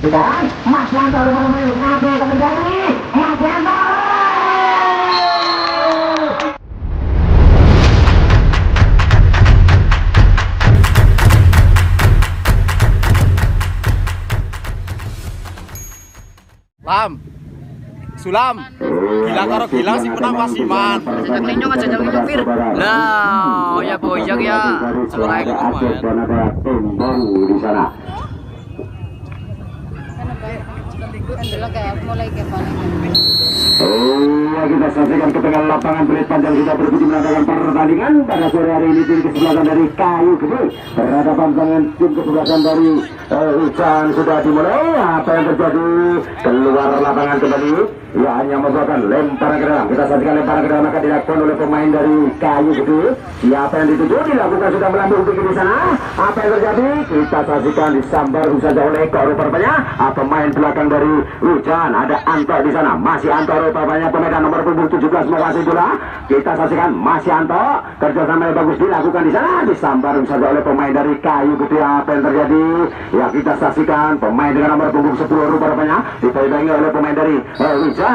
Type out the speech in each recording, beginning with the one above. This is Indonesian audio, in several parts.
sekarang Mas Yanto ngambil kembali Mas Yanto. Lam, Sulam, gila karo gila sih menang wasiman. Sejak linjong aja jauh nyupir. Lah, ya boyang ya. Selai kemarin. Di sana. Oh, kita saksikan ke tengah lapangan Pelit Panjang sudah berhenti menandakan pertandingan pada sore hari ini. Tim kesebelasan dari Kayu Gede berhadapan dengan tim kesebelasan dari Hujan sudah dimulai. Apa yang terjadi? Keluar lapangan kembali. Ya, hanya membuatkan lemparan ke dalam. Kita saksikan lemparan ke dalam akan dilakukan oleh pemain dari Kayu Gede. Siapa yang dituju? Dilakukan sudah melambung tinggi di sana. Apa yang terjadi? Kita saksikan disambar saja oleh Eko rupanya. Pemain belakang dari Hujan ada Anto di sana. Masih Anto rupanya pemain nomor punggung 17 menguasai bola. Kita saksikan masih Anto. Kerjasama yang bagus dilakukan di sana. Disambar saja oleh pemain dari Kayu Gede. Apa yang terjadi? Ya, kita saksikan pemain dengan nomor punggung 10 rupanya dipegangi oleh pemain dari Hujan.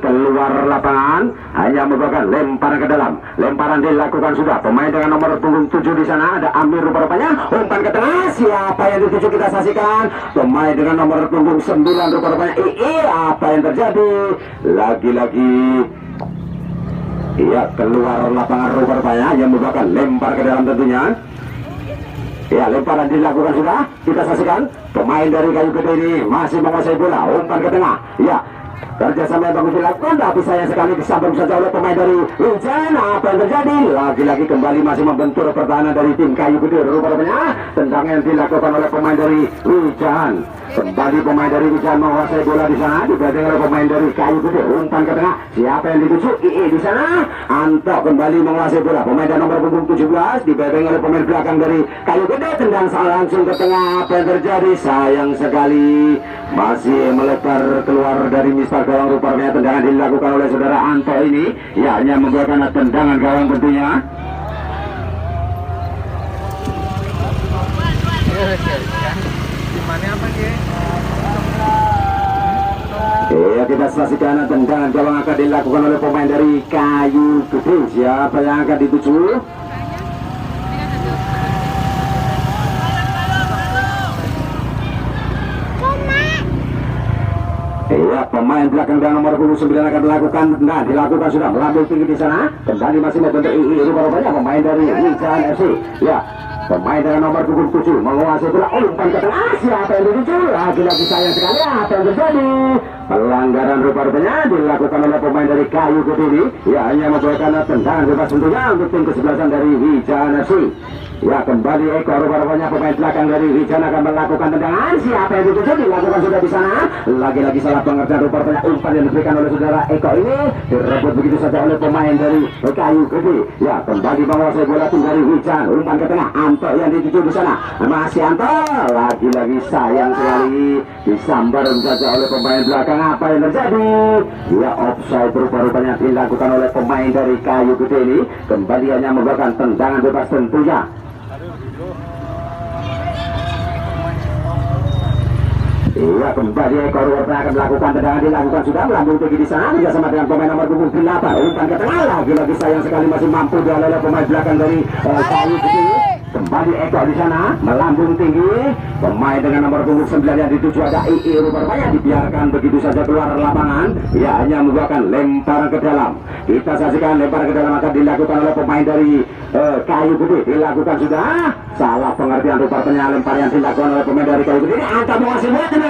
Keluar lapangan hanya membuatkan lemparan ke dalam. Lemparan dilakukan sudah pemain dengan nomor punggung 7 di sana ada Amir rupanya. Umpan ke tengah. Siapa yang dituju? Kita saksikan pemain dengan nomor punggung 9 rupanya. Apa yang terjadi? Lagi-lagi iya, keluar lapangan rupanya yang membuatkan lempar ke dalam tentunya. Ya, lemparan dilakukan sudah. Kita saksikan pemain dari Kayu Gede ini masih menguasai bola. Umpan ke tengah. Ya, kerjasama yang bagus dilakukan, tapi sayang sekali disambung saja oleh pemain dari Hujan. Apa yang terjadi? Lagi-lagi kembali masih membentur pertahanan dari tim Kayu Gede rupanya. Tendangan yang dilakukan oleh pemain dari Hujan. Kembali pemain dari Hujan menguasai bola di sana, dibanding oleh pemain dari Kayu Gede. Umpan ke tengah. Siapa yang dituju? Di sana. Anto kembali menguasai bola. Pemain dari nomor punggung 17 dibanding oleh pemain belakang dari Kayu Gede. Tendang langsung ke tengah. Apa yang terjadi? Sayang sekali masih melebar keluar dari mistar gawang rupanya. Tendangan dilakukan oleh saudara Anto ini. Ya, hanya membuatkan tendangan gawang tentunya. Ya, kita saksikan tendangan gawang akan dilakukan oleh pemain dari Kayu Gede. Siapa yang akan dituju? Iya, pemain belakang dan nomor 29 akan melakukan tendangan. Dilakukan sudah melambung tinggi di sana. Kembali masih membentuk rupanya pemain dari Hujan FC. Ya, pemain dengan nomor punggung 7 menguasai bola. Umpan ke tengah. Siapa yang dituju? Lagi-lagi sayang sekali. Apa yang terjadi? Pelanggaran rupanya dilakukan oleh pemain dari Kayu Gede ini. Ya, hanya membuatkan tendangan bebas tentunya untuk tim kesebelasan dari Hujan FC. Ya, kembali Eko rupanya pemain belakang dari Hujan akan melakukan tendangan. Siapa yang dituju? Dilakukan sudah di sana. Lagi-lagi salah pengertian rupanya. Umpan yang diberikan oleh saudara Eko ini direbut begitu saja oleh pemain dari Kayu Gede. Ya, kembali menguasai bola tim dari Hujan. Umpan ke tengah. Anto yang dituju di sana. Masih Anto. Lagi-lagi sayang sekali disambar saja oleh pemain belakang. Apa yang terjadi? Ya, offside rupanya dilakukan oleh pemain dari Kayu Gede ini. Kembali hanya membuatkan tendangan bebas tentunya. Iya, kembali Eko rupanya akan melakukan tendangan. Dilakukan sudah melambung tinggi di sana bersama dengan pemain nomor punggung 8. Umpan ke tengah. Lagi-lagi sayang sekali masih mampu dialih oleh pemain belakang dari Kayu Gede. Kembali Eko di sana melambung tinggi. Pemain dengan nomor punggung 9 yang dituju ada rupanya dibiarkan begitu saja keluar lapangan. Ya, hanya membuatkan lemparan ke dalam. Kita saksikan lemparan ke dalam akan dilakukan oleh pemain dari Kayu Gede. Dilakukan sudah. Salah pengertian rupanya lempar yang dilakukan oleh pemain dari Kayu Gede. Angka menguasai bola.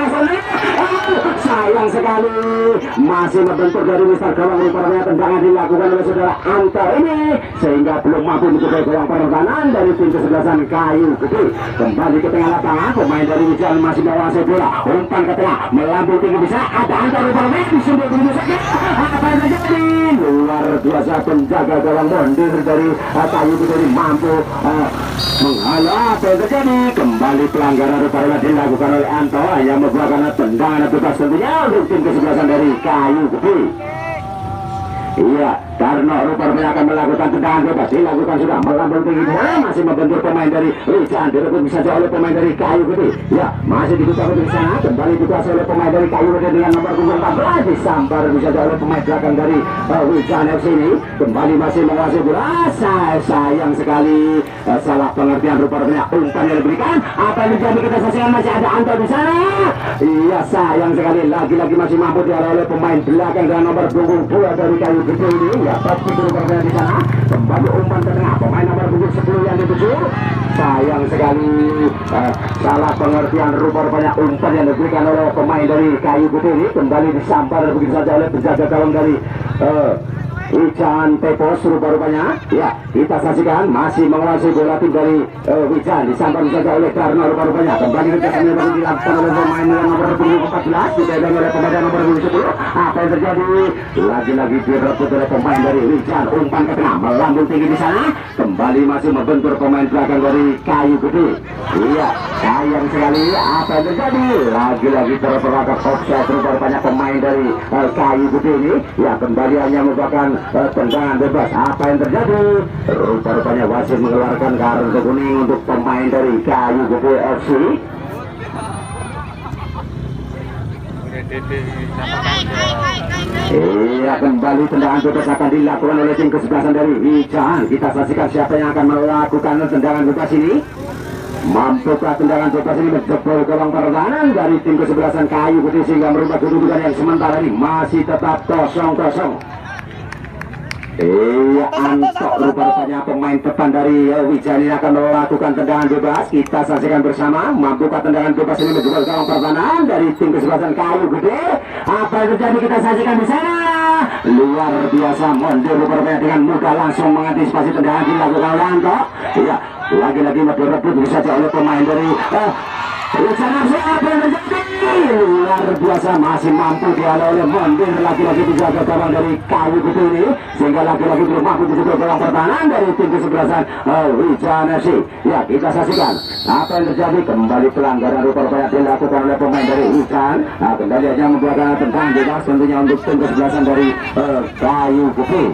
Sayang sekali masih membentur dari mistar gawang rupanya. Tendangan dilakukan oleh saudara Anto ini sehingga belum mampu mencapai gawang pertahanan dari tim kesebelasan Kayu Gede. Kembali ke tengah lapangan. Pemain dari Hujan masih menguasai bola. Umpan ke tengah melambung tinggi bisa. Ada Anto rupanya sudah begitu saja. Apa yang terjadi? Luar biasa penjaga gawang mondir dari Kayu Gede ini mampu menghalau. Apa yang terjadi? Kembali pelanggaran rupanya dilakukan oleh Anto yang membuahkan tendangan bebas tentunya untuk tim kesebelasan dari Kayu Gede. Iya, karena rupanya akan melakukan tendangan bebas, dilakukan sudah melambung tinggi, masih membentur pemain dari Lican, direbut bisa saja oleh pemain dari Kayu Gede, ya masih dibuka di sana, kembali dikuasai oleh pemain dari Kayu Gede dengan nomor punggung 14, disambar bisa saja oleh pemain belakang dari Lican FC ini, kembali masih menguasai bola, sayang sekali, salah pengertian rupanya umpan yang diberikan, apa yang terjadi kita saksikan masih ada Anto di sana, iya sayang sekali, lagi-lagi masih mampu diarah oleh pemain belakang dengan nomor punggung 2 dari Kayu Gede ini, ya tapi rupanya di sana, kembali umpan ke tengah, pemain nomor punggung 10 yang dituju, sayang sekali, salah pengertian rupanya umpan yang diberikan oleh pemain dari Kayu Gede ini, kembali disambar begitu saja oleh penjaga gawang dari Wican Tepos rupanya, ya kita saksikan masih menguasai bola tim dari Wican, disambar saja oleh Karno rupanya, kembali kerjasamanya baru dilakukan oleh pemain nomor punggung 14, dipegang oleh pemain nomor punggung 10, apa yang terjadi? Lagi-lagi direbut oleh pemain dari Wican, umpan ke tengah, melambung tinggi di sana, kembali masih membentur pemain belakang dari Kayu Gede, iya sayang sekali, apa yang terjadi? Lagi-lagi terperangkap offside rupanya pemain dari Kayu Gede ini, ya kembali hanya merupakan tendangan bebas, apa yang terjadi? Rupanya wasit mengeluarkan kartu kuning untuk pemain dari Kayu Gede FC. Iya, kembali tendangan bebas akan dilakukan oleh tim kesebelasan dari Wican. Kita saksikan siapa yang akan melakukan tendangan bebas ini. Mampukah tendangan bebas ini menjebol gawang pertahanan dari tim kesebelasan Kayu Gede sehingga merubah kedudukan yang sementara ini masih tetap 0-0. Iya, Anto rupanya pemain depan dari Wijan ini akan melakukan tendangan bebas. Kita saksikan bersama, mampukah tendangan bebas ini menjebol gawang pertahanan dari tim kesebelasan Kayu Gede? Apa yang terjadi kita saksikan di sana. Luar biasa, mundur rupanya dengan mudah langsung mengantisipasi tendangan dilakukan oleh Anto. Iya, lagi-lagi direbut bisa saja oleh pemain dari Wijan FC. Apa yang terjadi? Luar biasa, masih mampu dihalau oleh mundur lagi-lagi dijaga gawang dari Kayu Gede ini, sehingga lagi-lagi belum mampu dijebol gawang pertahanan dari tim kesebelasan Wijan FC. Ya kita saksikan apa yang terjadi, kembali pelanggaran rupanya dilakukan oleh pemain dari Wijan. Nah, kembali aja membuatkan tendangan bebas tentunya untuk tim kesebelasan dari Kayu Gede.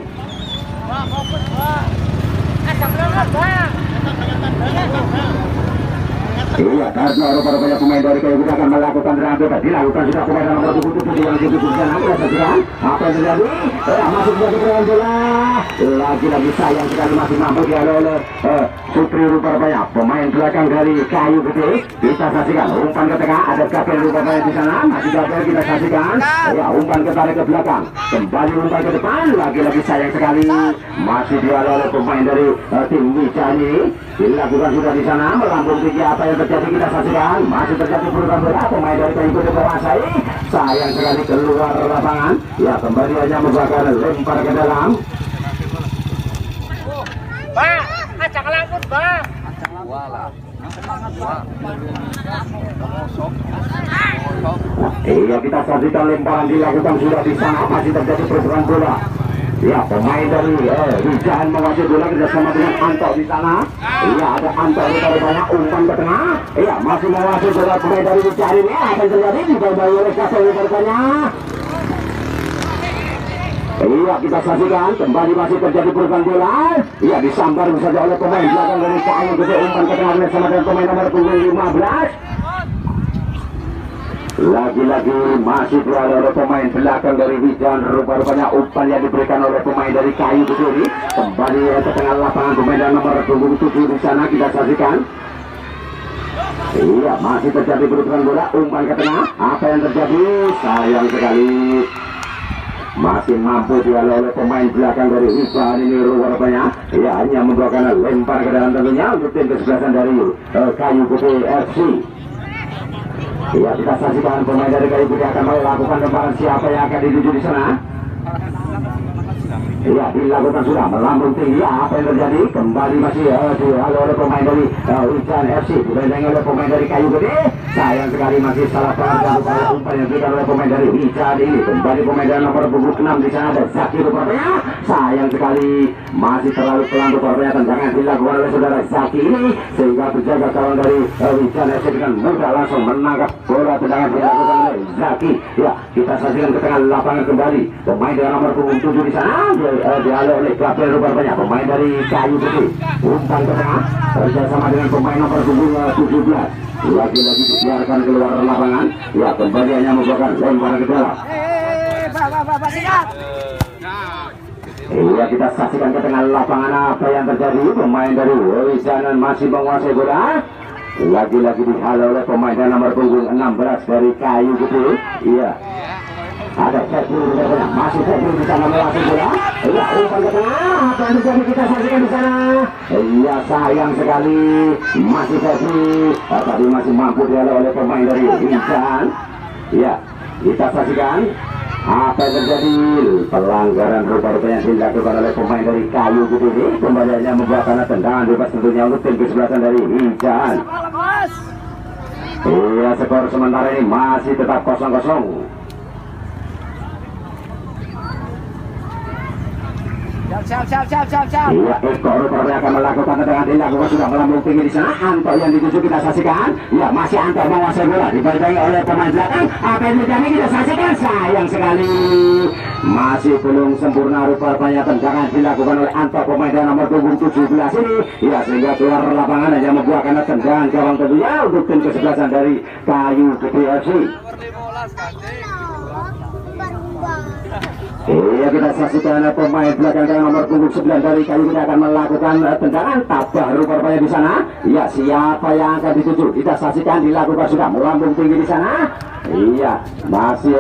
Iya, karena rupanya pemain dari Kayu Gede akan melakukan tendangan bebas, dilakukan sudah pemain nomor 27 yang ditutup sana. Kita saksikan apa yang terjadi, masih menjadi perlawan bola, lagi-lagi sayang sekali masih mampu dihalau oleh Supri rupanya pemain belakang dari Kayu Gede. Kita saksikan umpan ke tengah, ada Gabriel rupanya di sana, masih Gabriel kita saksikan, ya umpan ketarik ke belakang, kembali umpan ke depan, lagi-lagi sayang sekali masih dihalau oleh pemain dari tim Wijan ini, dilakukan sudah di sana, melambung tinggi. Apa yang terjadi kita saksikan, masih terjadi perubahan bola, pemain dari Kayu Gede menguasai, sayang sekali keluar lapangan, ya kembali hanya membakar lempar ke dalam. Pak, ajak langkut, Pak. Iya, kita saksikan lemparan dilakukan sudah di sana, masih terjadi perubahan bola. Ya, pemain dari Wijan menguasai bola kerjasama dengan Anto di sana. Iya, ada Anto rupanya umpan ke tengah. Iya, masih menguasai bola pemain dari Wijan ini. Apa yang terjadi? Dibawa oleh Gabriel rupanya. Iya, kita saksikan kembali masih terjadi perubahan bola. Iya, disambar saja oleh pemain belakang dari Kayu Gede, umpan ke tengah bersama dengan pemain nomor punggung 15. Lagi-lagi masih berada oleh pemain belakang dari Wijan, rupanya umpan yang diberikan oleh pemain dari Kayu Gede ini. Kembali ke tengah lapangan pemain nomor punggung 7 di sana, kita saksikan. Iya, masih terjadi perubahan bola, umpan ke tengah. Apa yang terjadi? Sayang sekali masih mampu dihalau oleh pemain belakang dari Wijan ini rupanya. Ya, hanya membuahkan lempar ke dalam tentunya untuk tim kesebelasan dari Kayu Gede FC. Ya, kita saksikan pemain dari Kayu Gede akan melakukan lemparan, siapa yang akan dituju di sana. Ya, dilakukan sudah melambung tinggi. Apa yang terjadi? Kembali masih dihalau oleh pemain dari Wijan FC, dibanding oleh pemain dari Kayu Gede. Sayang sekali masih salah pengertian upaya umpan yang diberikan oleh pemain dari Wijan ini. Kembali pemain dari nomor punggung 6 di sana ada Zaki rupanya. Sayang sekali masih terlalu pelan rupanya tendangan dilakukan oleh saudara Zaki ini, sehingga penjaga gawang dari Wijan FC dengan mudah langsung menangkap bola tendangan dilakukan oleh Zaki. Ya, kita saksikan ke tengah lapangan kembali pemain dari nomor punggung 7 di sana. Dia oleh Gabriel rupanya pemain dari Kayu Putih. Umpan ke tengah kerjasama dengan pemain nomor punggung 17. Lagi-lagi dibiarkan keluar lapangan. Ya, kembali hanya membuahkan lemparan ke dalam. Iya, kita saksikan ke tengah lapangan apa yang terjadi. Pemain dari Wisanan masih menguasai bola. Lagi-lagi dihalau oleh pemain dan nomor punggung 16 dari Kayu Putih. Iya, ada Febri masih Febri di sana menguasai bola. Iya, umpan ke tengah. Apa yang terjadi kita saksikan di sana. Iya, sayang sekali masih Febri, tapi masih mampu dihalau oleh pemain dari Wisan. Iya, kita saksikan apa yang terjadi. Pelanggaran rupa-rupanya dilakukan oleh pemain dari Kayu Putih ini. Kembaliannya membuahkan tendangan bebas tentunya untuk tim kesebelasan dari Wisan. Iya, skor sementara ini masih tetap 0-0. Siap. Iya, Eko rupanya akan melakukan tendangan, dilakukan sudah melambung tinggi di sana. Anto yang dituju kita saksikan. Ya, masih Anto menguasai bola, dibantai oleh pemain belakang. Apa yang terjadi kita saksikan. Sayang sekali masih belum sempurna rupanya tendangan dilakukan oleh Anto pemain dan nomor punggung 17 ini. Ya, sehingga keluar lapangan hanya membuahkan tendangan gawang tentunya untuk tim kesebelasan dari Kayu Putih FC. Iya, kita saksikan pemain belakang dengan nomor punggung 9 dari Kayu Putih akan melakukan tendangan tabah rupanya di sana. Ya, siapa yang akan dituju kita saksikan, dilakukan sudah melambung tinggi di sana. Iya, masih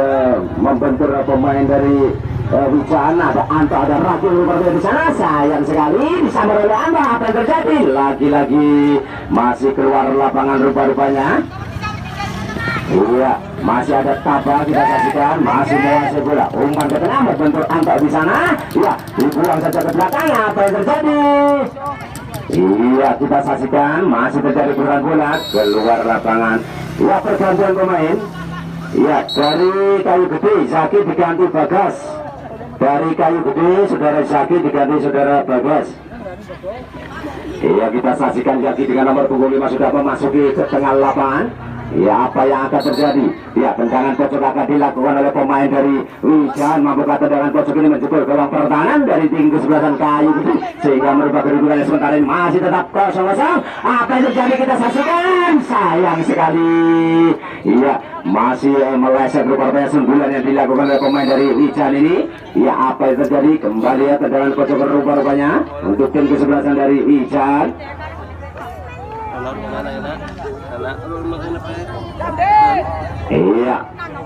membentur pemain dari Wijana. Ada Anto, ada Rakil rupanya di sana. Sayang sekali disambar oleh Anto. Apa yang terjadi? Lagi-lagi masih keluar lapangan rupanya. Iya, masih ada tabah kita saksikan, masih menguasai bola. Umpan ke tengah, membentur Anto di sana. Iya, dibuang saja ke belakang. Apa yang terjadi? Iya, kita saksikan masih terjadi peluang bola keluar lapangan. Iya, pergantian pemain. Iya, dari Kayu Gede Zaki diganti Bagas. Dari Kayu Gede saudara Zaki diganti saudara Bagas. Iya, kita saksikan Zaki dengan nomor punggung 5 sudah memasuki ke tengah lapangan. Ya, apa yang akan terjadi? Ya, tendangan pojok akan dilakukan oleh pemain dari Wijan. Mampukah tendangan pojok ini menjebol gawang pertahanan dari tim kesebelasan Kayu Putih sehingga merubah kedudukannya sementara ini masih tetap 0-0. Apa yang terjadi kita saksikan. Sayang sekali. Iya, masih meleset rupanya sunggulan yang dilakukan oleh pemain dari Wijan ini. Ya, apa yang terjadi? Kembali ya tendangan pojok rupanya untuk tim kesebelasan dari Wijan. Iya,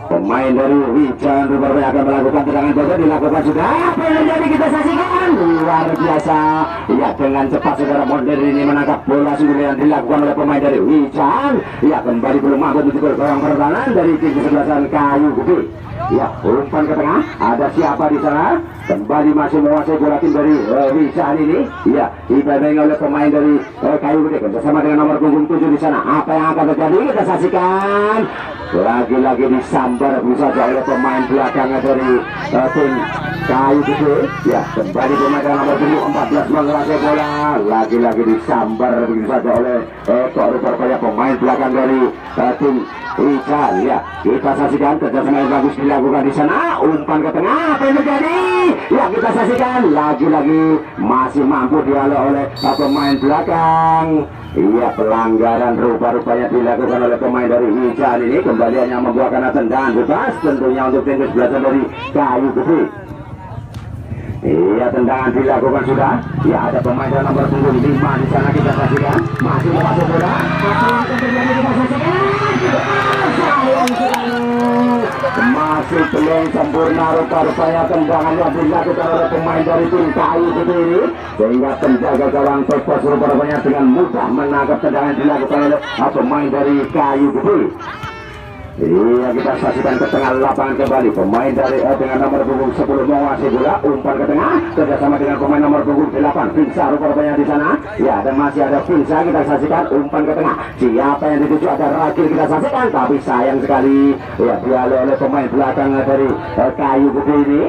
pemain dari Wijan rupanya akan melakukan tendangan pojok, dilakukan sudah. Apa yang terjadi kita saksikan. Luar biasa. Iya, dengan cepat saudara Mondar ini menangkap bola sungguh yang dilakukan oleh pemain dari Wijan. Iya, kembali belum mampu menjebol gawang pertahanan dari tim kesebelasan Kayu Putih. Ya, umpan ke tengah. Ada siapa di sana? Kembali masih menguasai bola tim dari Wijan ini. Ya, dibantai oleh pemain dari Kayu Putih bersama dengan nomor punggung 7 di sana. Apa yang akan terjadi? Kita saksikan. Lagi-lagi disambar bisa oleh pemain belakang dari tim Kayu Putih. Ya, kembali pemain dengan nomor punggung 14 menguasai bola. Lagi-lagi disambar begitu saja oleh rupanya pemain belakang dari tim Wijan. Ya, kita saksikan kerjasama yang bagus dilakukan di sana. Umpan ke tengah. Apa yang terjadi? Ya, kita saksikan lagi-lagi masih mampu dihalau oleh pemain belakang. Iya, pelanggaran rupanya dilakukan oleh pemain dari Wijan ini. Kembali hanya membuahkan tendangan bebas tentunya untuk tim kesebelasan dari Kayu Putih. Iya, tendangan dilakukan sudah. Ya, ada pemain dengan nomor punggung 5 di sana kita saksikan. Masih menguasai bola. Apa yang akan terjadi kita saksikan. Masih belum sempurna rupanya tendangan yang dilakukan oleh pemain dari tim Kayu Putih ini sehingga penjaga gawang Topos rupanya dengan mudah menangkap tendangan dilakukan oleh pemain dari Kayu Putih. Iya, kita saksikan ke tengah lapangan kembali pemain dari dengan nomor punggung 10 menguasai bola. Umpan ke tengah kerjasama dengan pemain nomor punggung 8 Vinsa rupanya di sana. Ya, dan masih ada Vinsa kita saksikan. Umpan ke tengah, siapa yang dituju? Ada Rakil kita saksikan, tapi sayang sekali ya dihalau oleh pemain belakang dari Kayu Putih ini.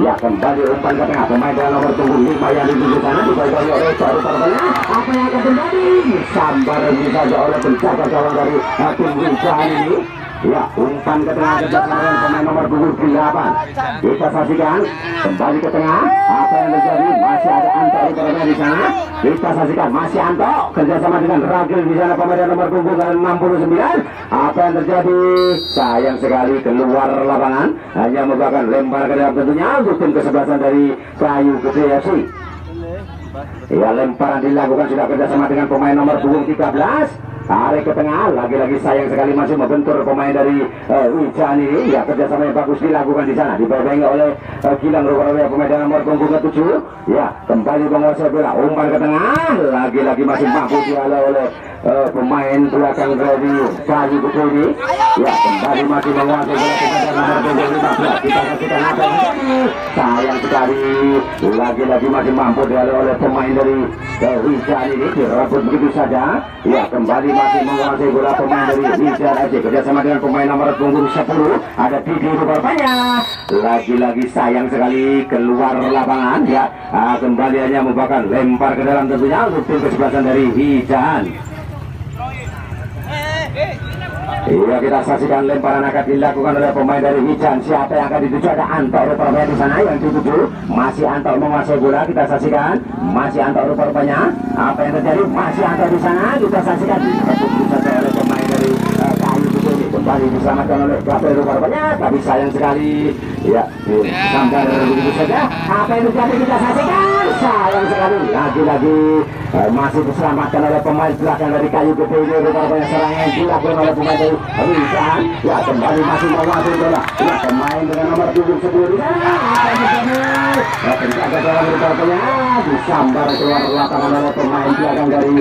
Ya, kembali umpan ke tengah pemain dengan nomor punggung 5 yang dituju sana dibantu oleh rupanya. Apa yang akan terjadi? Sambar bisa saja oleh penjaga gawang dari tim Vinsa ini. Ya, umpan ke tengah kerjasama dengan pemain nomor punggung 8. Kita saksikan kembali ke tengah. Apa yang terjadi? Masih ada Anto Ibrahim di sana. Kita saksikan masih Anto kerjasama dengan Ragil di sana pemain nomor punggung 69. Apa yang terjadi? Sayang sekali keluar lapangan. Hanya merupakan lempar ke dalam tentunya untuk tim kesebelasan dari Kayu Gede FC. Ya, lemparan dilakukan sudah kerjasama dengan pemain nomor punggung 13. Tarik ke tengah, lagi-lagi sayang sekali masih membentur pemain dari Wijan ini. Ya, kerjasama yang bagus dilakukan di sana, dipegang oleh Gilang rupanya pemain dari nomor punggung ke-7. Ya, kembali menguasai bola, umpan ke tengah, lagi-lagi masih mampu dihalau oleh pemain belakang dari Kayu Gede ini. Ya, kembali masih menguasai bola pemain dari nomor punggung 15. Kita saksikan apa yang terjadi. Sayang sekali, lagi-lagi masih mampu dihalau oleh pemain dari Wijan ini, direbut begitu saja. Ya, kembali masih menguasai bola pemain dari Wijan FC kerjasama dengan pemain nomor punggung 10. Ada Didi rupanya, lagi-lagi sayang sekali keluar lapangan. Ya, kembali hanya merupakan lempar ke dalam tentunya untuk tim kesebelasan dari Wijan. Iya, kita saksikan lemparan akan dilakukan oleh pemain dari Wijan. Siapa yang akan dituju? Ada Anto rupanya di sana yang dituju. Masih Anto menguasai bola, kita saksikan. Masih Anto rupanya. Apa yang terjadi? Masih Anto di sana, kita saksikan. Direbut saja oleh pemain dari Kayu Gede ini. Kembali diselamatkan oleh Gabriel rupanya, tapi sayang sekali. Ya, sampai begitu saja. Apa yang terjadi? Kita saksikan. Sayang sekali. Lagi-lagi masih diselamatkan oleh pemain belakang dari Kayu Gede ini. Rupanya serangan yang dilakukan oleh pemain dari Wijan. Ya, kembali masih menguasai bola. Ya, pemain dengan nomor 70 di sana. Penjaga dalam rupanya disambar keluar lapangan oleh pemain belakang dari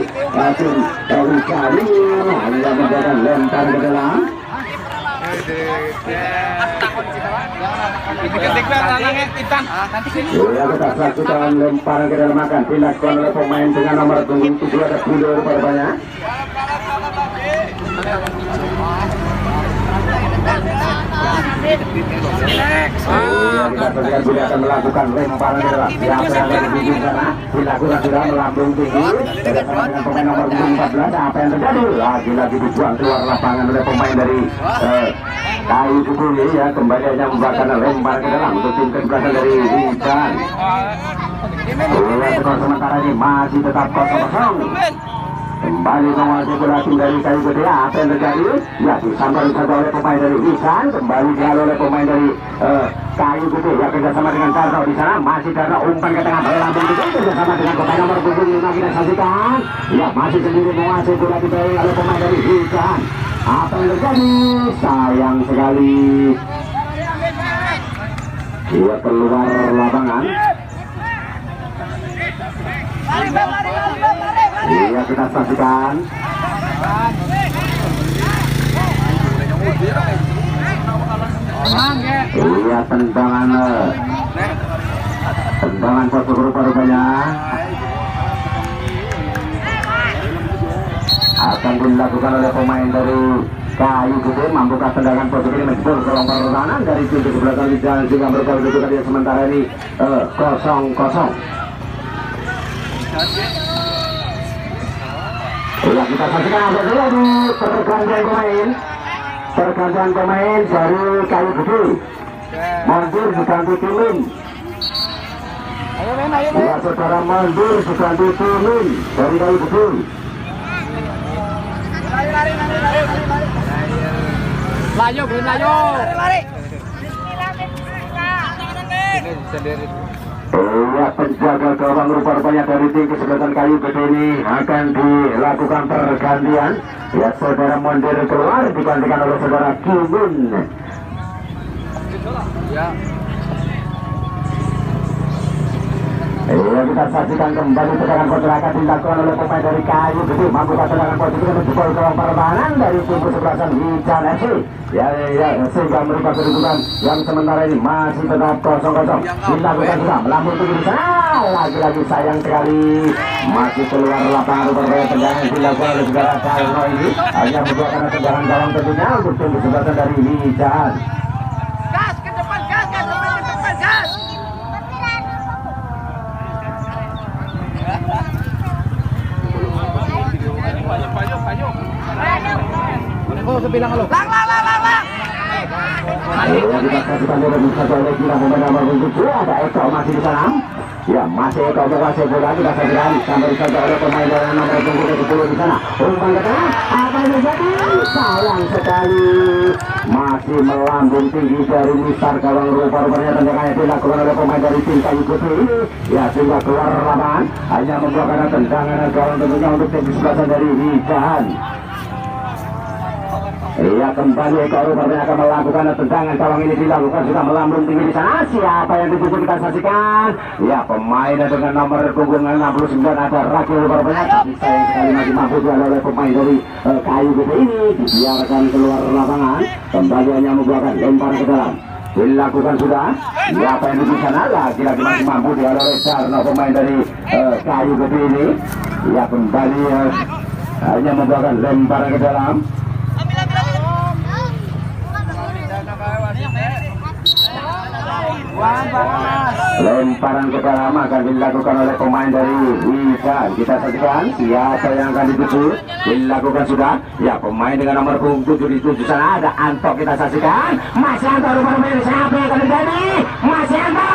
tim Wijan ini. Hanya memberikan lempar ke dalam. Ya, kita saksikan lemparan ke dalam akan dilakukan oleh pemain dengan nomor punggung 7. Ada Budo rupanya. Kita saksikan Budo akan melakukan lemparan ke dalam. Siapa yang ada di sana dilakukan sudah melambung tinggi bersama dengan pemain nomor punggung 14. Apa yang terjadi? Lagi-lagi dibuang keluar lapangan oleh pemain dari Kayu Gede ya, kembali hanya memberikan lempar ke dalam untuk tim kesebelasan dari Wijan. Skor sementara ini masih tetap 0-0. Kembali menguasai bola tim dari Kayu Gede. Apa yang terjadi? Ya, disambar saja oleh pemain dari Wijan. Kembali dihalau oleh pemain dari Kayu Gede. Ya, kerjasama dengan Darno di sana. Masih Darno umpan ke tengah melambung juga kerjasama dengan pemain nomor punggung 5. Kita saksikan. Ya, masih sendiri menguasai bola dipegang oleh pemain dari Wijan. Apa yang terjadi? Sayang sekali. Dia keluar lapangan. Iya, kita saksikan. Iya, tendangan satu rupanya akan dilakukan oleh pemain dari Kayu Gede. Mampukah tendangan posisi ini menjebol ke longkar pertahanan dari tim kesebelasan Wijan sehingga mereka menentukan dia sementara ini 0-0. Ya, kita saksikan apa terjadi. Pergantian pemain dari Kayu Gede. Mundur diganti Timin. Ya, saudara, mundur diganti Timin dari Kayu Gede. Layo, belum layo. Iya, penjaga gawang rupanya dari tim kesebelasan Kayu Gede ini akan dilakukan pergantian. Ya, saudara Mondir keluar digantikan oleh saudara Kimun. Ya. Iya, kita saksikan kembali tendangan kontra dilakukan oleh pemain dari Kayu Gede. Mampukah tendangan positif menjebol ke pertahanan dari tim kesebelasan Wijan FC. Ya, sehingga mereka kedudukan yang sementara ini masih tetap 0-0. Dilakukan sudah melambung tinggi di sana. Lagi-lagi sayang sekali masih keluar lapangan rupanya tendangan dilakukan oleh saudara Darno ini. Hanya membuahkan tendangan gawang tentunya untuk tim kesebelasan dari Wijan. Gas ke depan, gas. Oh, kebilang lo. Lang. kita saksikan bola bisa oleh kira pemain nomor 7 ada Eko masih di sana. Ya masih Eko berhasil bola kita saksikan sampai saja oleh pemain dari nomor 10 di sana. Umpan ke tengah apa yang terjadi? Sayang sekali masih melambung tinggi dari misar gawang rupa-rupanya tendangannya dilakukan oleh pemain dari tim Kayu Putih ini. Ya sehingga keluar lapangan hanya membuahkan tendangan gawang tentunya untuk tim kesebelasan dari Hijan. Iya kembali Eko rupanya akan melakukan tendangan gawang ini dilakukan sudah melambung tinggi di sana. Siapa yang dituju kita saksikan? Ya pemain dengan nomor punggung 69 ada Rakil rupanya, tapi sayang sekali masih mampu oleh pemain dari Kayu Putih ini dibiarkan keluar lapangan. Kembali hanya membuahkan lempar ke dalam. Dilakukan sudah. Siapa yang di sana? Lagi-lagi masih mampu oleh karena pemain dari Kayu Putih ini. Ya kembali hanya membuahkan lempar ke dalam. Lemparan ke dalam akan dilakukan oleh pemain dari Wisan. Kita saksikan siapa yang akan dituju. Dilakukan sudah. Ya pemain dengan nomor punggung 7 dituju sana ada Anto. Kita saksikan masih Anto rupanya. Siapa yang akan terjadi? Masih Anto.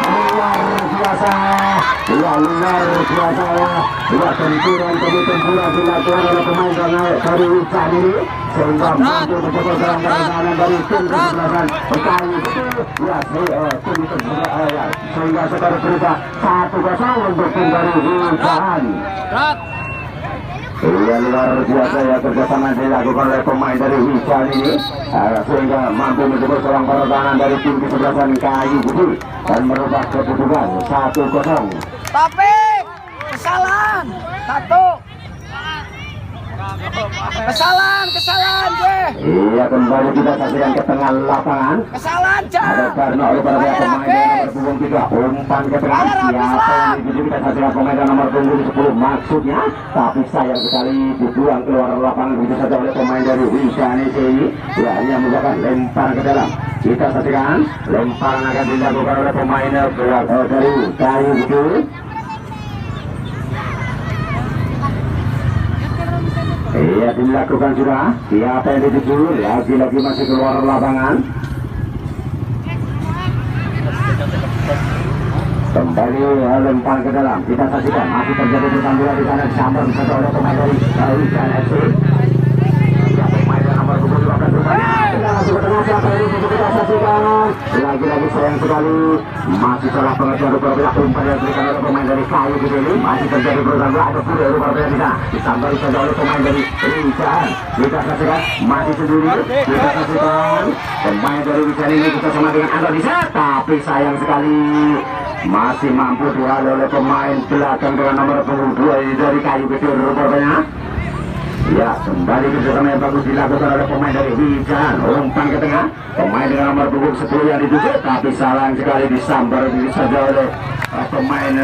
Luar biasa. Ya luar biasa ya. Ya tempuran demi tempuran dilakukan oleh pemain dari Wisan ini sehingga mampu mencoba serangan dari tim kesebelasan Kayu Putih. Ya tim kesebelasan sehingga skor berubah 1-0 untuk tim dari Wisan. Iya luar biasa ya kerjasama dilakukan oleh pemain dari Wisan ini sehingga mampu mencoba seorang pertahanan dari tim kesebelasan Kayu Putih dan merubah kedudukan 1-0. Tapi kesalahan satu. Kesalahan gue. Iya kembali kita saksikan ke tengah lapangan. Kesalahan Ada karena oleh para pemain nomor punggung 3 umpan ke tengah. Siapa yang dituju kita saksikan pemain nomor punggung 10 maksudnya, tapi sayang sekali dibuang keluar lapangan begitu saja oleh pemain dari Wisan ini. Ya hanya membuahkan lempar ke dalam. Kita saksikan lemparan akan dilakukan oleh pemain dari Kayu Putih. Iya dilakukan sudah. Siapa yang dituju? Lagi-lagi masih keluar lapangan. Kembali lempar ke dalam. Kita saksikan masih terjadi pertandingan di sana. Sampai bisa oleh pemain dari Wisan FC. Ya pemain yang nomor 12 akan bermain. Kita masuk ke tengah. Siapa yang dituju kita saksikan. Lagi-lagi sayang sekali masih salah pengertian berbeda umpan yang diberikan oleh pemain dari Kayu Putih ini. Masih terjadi pertandingan ada pula berbeda di sana. Disampai saja oleh pemain dari Wisan. Kita saksikan masih sendiri. Kita saksikan pemain dari Wisan ini kita sama dengan Anda di sana. Tapi sayang sekali masih mampu dihalau oleh pemain belakang dengan nomor punggung 2 dari Kayu Putih rupanya. Ya kembali kerjasama yang bagus dilakukan oleh pemain dari Wisan. Umpan ke tengah pemain dengan nomor punggung 10 yang dituju, tapi sayang sekali disambar saja oleh pemain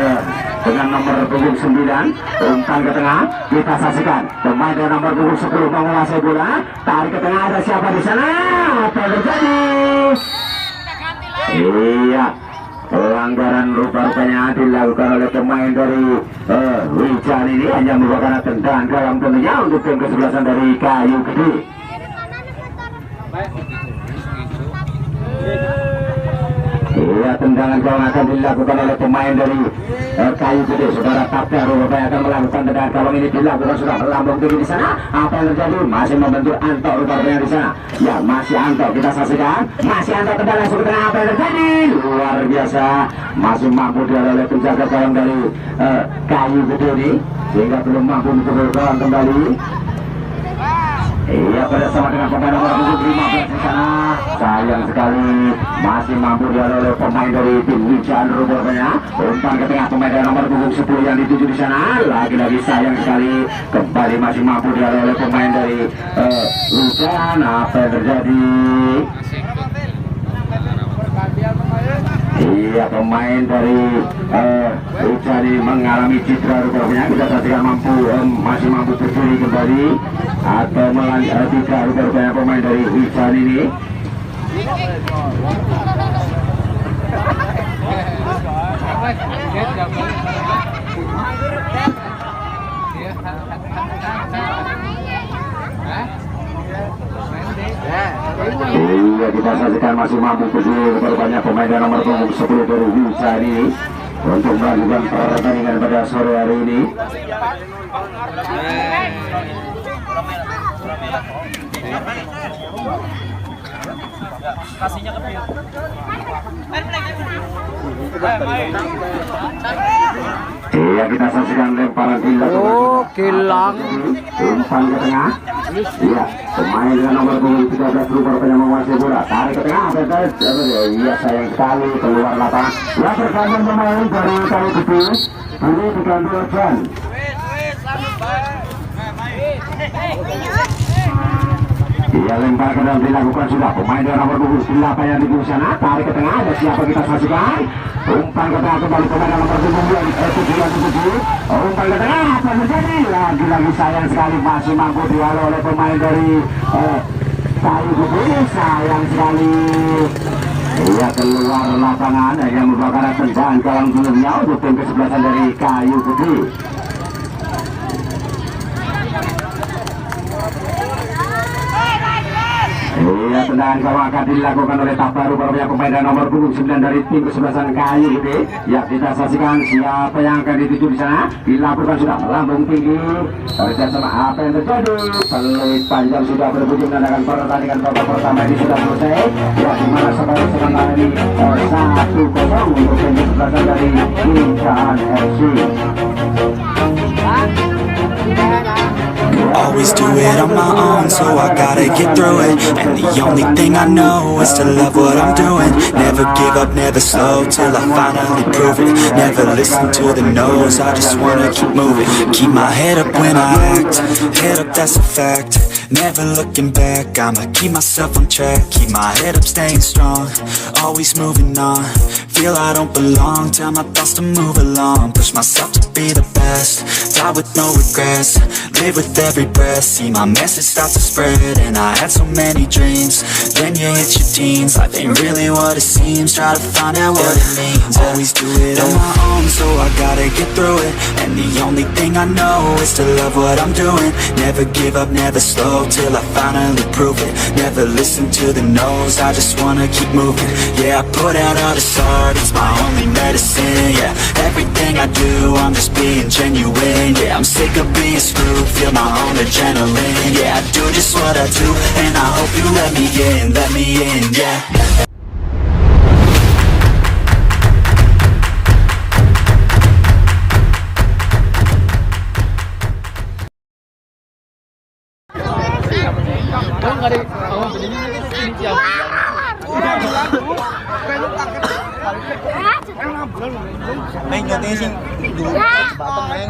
dengan nomor punggung 9. Umpan ke tengah kita saksikan pemain dengan nomor punggung 10 menguasai bola. Tarik ke tengah ada siapa di sana? Apa yang terjadi? Iya pelanggaran rupanya dilakukan oleh pemain dari Wisan ini hanya merupakan tendangan gawang tentunya untuk tim kesebelasan dari Kayu Putih. Iya tendangan gawang akan dilakukan oleh pemain dari Kayu Putih. Saudara Tapia rupanya akan melakukan tendangan gawang ini dilakukan sudah melambung tinggi di sana. Apa yang terjadi? Masih membentur Anto rupanya di sana. Ya masih Anto kita saksikan. Masih Anto kembali masuk ke tengah. Apa yang terjadi? Luar biasa. Masih mampu dia oleh penjaga gawang dari Kayu Putih ini sehingga belum mampu untuk bergawang kembali. Iya bersama dengan pemain nomor punggung 15 di sana. Sayang sekali masih mampu dihalau oleh pemain dari tim Wisan rupanya. Umpan ke tengah pemain dari nomor punggung 10 yang dituju di sana. Lagi-lagi sayang sekali kembali masih mampu dihalau oleh pemain dari Wisan. Apa yang terjadi? Iya pemain dari Wisan mengalami cedera rupanya. Kita saksikan masih mampu berdiri kembali atau tidak rupanya pemain dari Wisan ini. Iya, kita saksikan masih mampu tujuh berbanyak pemain dan nomor punggung 10 dari Wica ini untuk melakukan pertandingan pada sore hari ini. Iya, kita saksikan lemparan Gilang. Oh, Gilang. Umpan ke tengah. Iya, pemain dengan nomor punggung 13 rupanya menguasai bola. Tarik ke tengah, iya sayang sekali keluar lapangan. Ya, pertandingan pemain dari Kayu Gede ini diganti Ojan. Ia lempar ke dalam dilakukan sudah pemain dengan nomor punggung 8 yang di sana. Tarik ke tengah, ada siapa kita saksikan. Umpan ke tengah kembali pemain nomor punggung 7. Umpan ke tengah, apa terjadi? Lagi-lagi sayang sekali masih mampu diwalo oleh pemain dari Kayu Gede. Sayang sekali. Ia keluar lapangan yang merupakan tendangan gawang sebelumnya untuk tim kesebelasan dari Kayu Gede. Iya, tendangan gawang akan dilakukan oleh Tabaru Barokah pemain dan nomor punggung 9 dari tim kesebelasan Kayu Gede. Ya, kita saksikan siapa yang akan dituju di sana. Dilakukan sudah melambung tinggi. Terkait sama apa yang terjadi. Peluit panjang sudah berbunyi menandakan pertandingan babak pertama ini sudah selesai. Ya, di mana sekarang ini 1-0 untuk tim kesebelasan dari Incan FC. Always do it on my own, so I gotta get through it. And the only thing I know is to love what I'm doing. Never give up, never slow, till I finally prove it. Never listen to the no's, I just wanna keep moving. Keep my head up when I act, head up, that's a fact. Never looking back, I'ma keep myself on track. Keep my head up, staying strong, always moving on. Feel I don't belong, tell my thoughts to move along. Push myself to be the best, die with no regrets. Live with every breath, see my message start to spread. And I had so many dreams, then you hit your teens. Life ain't really what it seems, try to find out what it means. Always do it on my own, so I gotta get through it. And the only thing I know is to love what I'm doing. Never give up, never slow, till I finally prove it. Never listen to the no's, I just wanna keep moving. Yeah, I put out all this art, it's my only medicine. Yeah, everything I do, I'm just being genuine. Yeah, I'm sick of being screwed, feel my own adrenaline. Yeah, I do just what I do, and I hope you let me in, yeah. Mình cho tí xin đủ bảo tâm anh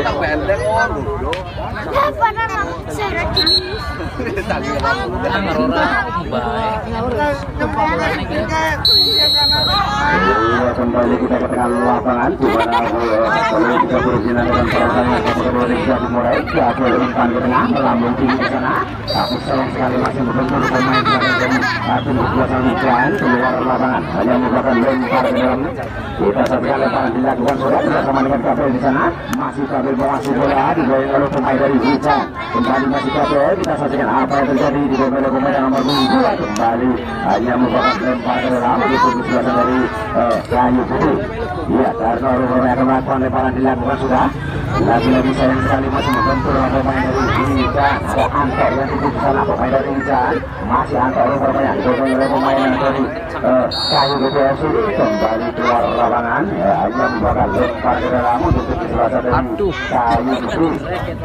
tặng bèn lên ngon đủ kembali kita ke tengah lapangan di mana kalau kita bersinar dengan pertandingan kedua Liga dimulai. Jadwal umpan ke tengah melambung tinggi di sana. Tapi sayang sekali masih berbentur pemain dari tim kesebelasan Wican keluar lapangan. Hanya merupakan lempar ke dalam. Kita saksikan lemparan dilakukan sudah bersama dengan Kabel di sana. Masih Kabel menguasai bola digoyang oleh pemain dari Wican. Kembali masih Kabel. Kita saksikan apa yang terjadi di oleh pemain nomor 2. Kembali hanya merupakan lempar ke dalam untuk tim kesebelasan dari Kayu Gede. Iya, karena rupanya akan melakukan lemparan dilakukan sudah. Lagi-lagi sayang sekali masih membentur pemain dari Wican. Ada Anto yang tidur di sana, pemain dari Wican. Masih Anto rupanya digoyang oleh pemain dari Kayu Gede FC. Kembali keluar lapangan. Hanya merupakan lempar ke dalam untuk tim kesebelasan dari Kayu Gede.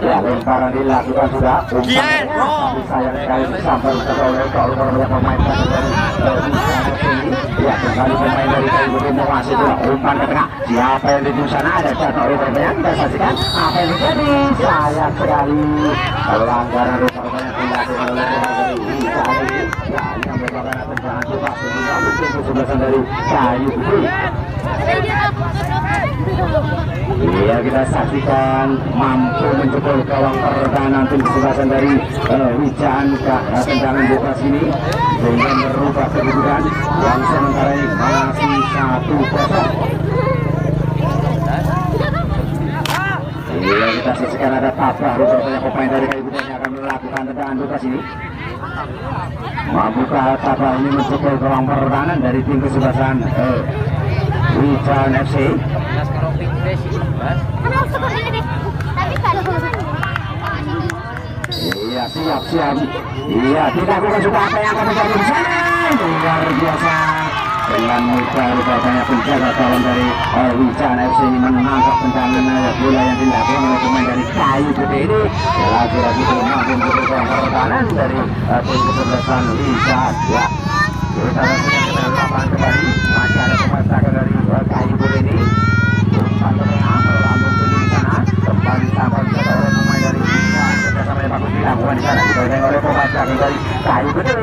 Ya, lemparan dilakukan sudah. Tapi sayang sekali sampai teroleh oleh pemain dari ya, kembali pemain dari Kayu Gede menguasai bola. Umpan ke tengah. Siapa yang di sana? Ada jatuh oleh pemain. Kita saksikan apa yang terjadi. Sayang sekali pelanggaran rupanya dilakukan oleh pemain dari Wican. Ya, hanya merupakan tendangan bebas untuk kesebelasan dari Kayu Gede. Iya, kita saksikan mampu menjebol gawang pertahanan tim kesebelasan dari Wican. Tendangan bebas ini sehingga merubah kedudukan yang sementara ini masih 1-0. Iya, kita saksikan ada tabrak rupanya pemain dari Kayu Gede yang akan melakukan tendangan bebas ini. Membuka tata ini mencukupi ruang pertahanan dari tim kesebelasan Wican FC. Iya siap. Iya tidak bukan suka apa yang akan terjadi di sana. Luar biasa. Dengan muka rupanya penjaga kawan dari Wican FC ini menangkap tendangan bola yang dilakukan oleh pemain dari Kayu Gede ini. Lagi-lagi belum mampu untuk ruang pertahanan dari tim kesebelasan Wican. Ya. Kita saksikan lapangan kembali. Masih ada pemain dari Kayu Gede ini. Umpan tengah melambung ke di sana. Kembali sampai oleh pemain dari Wican. Kerjasama yang bagus dilakukan di sana. Diberikan oleh pemain dari Kayu Gede.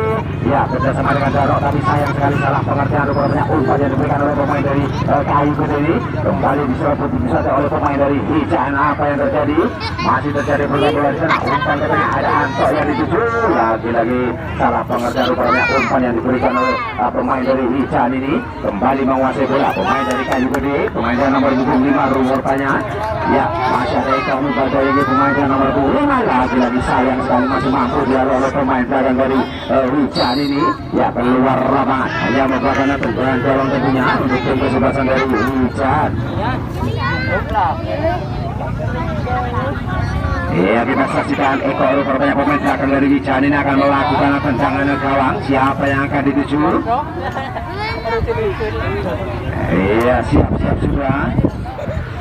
Ya, kerjasama dengan Jarok, tapi sayang sekali salah pengertian rupanya umpan yang diberikan oleh pemain dari Kayu Gede ini kembali diserobot saja oleh pemain dari Wican. Apa yang terjadi? Masih terjadi bola di sana. Umpan katanya ada Anto yang dituju. Lagi-lagi salah pengertian rupanya umpan yang diberikan oleh pemain dari Wican ini kembali menguasai bola. Pemain dari Kayu Gede, pemain dari nomor 5 rupanya. Ya, masih ada Eka Mubadaya ini pemain dari nomor 5. Lagi-lagi sayang sekali masih mampu dialog oleh pemain belakang dari Wican ini. Ya, keluar lapangan hanya merupakan tendangan colong tentunya untuk tim kesebelasan dari Wican. Ya, kita saksikan Eko rupanya pemain belakang dari Wican ini akan melakukan tendangan gawang. Siapa yang akan dituju? Iya, siap sudah.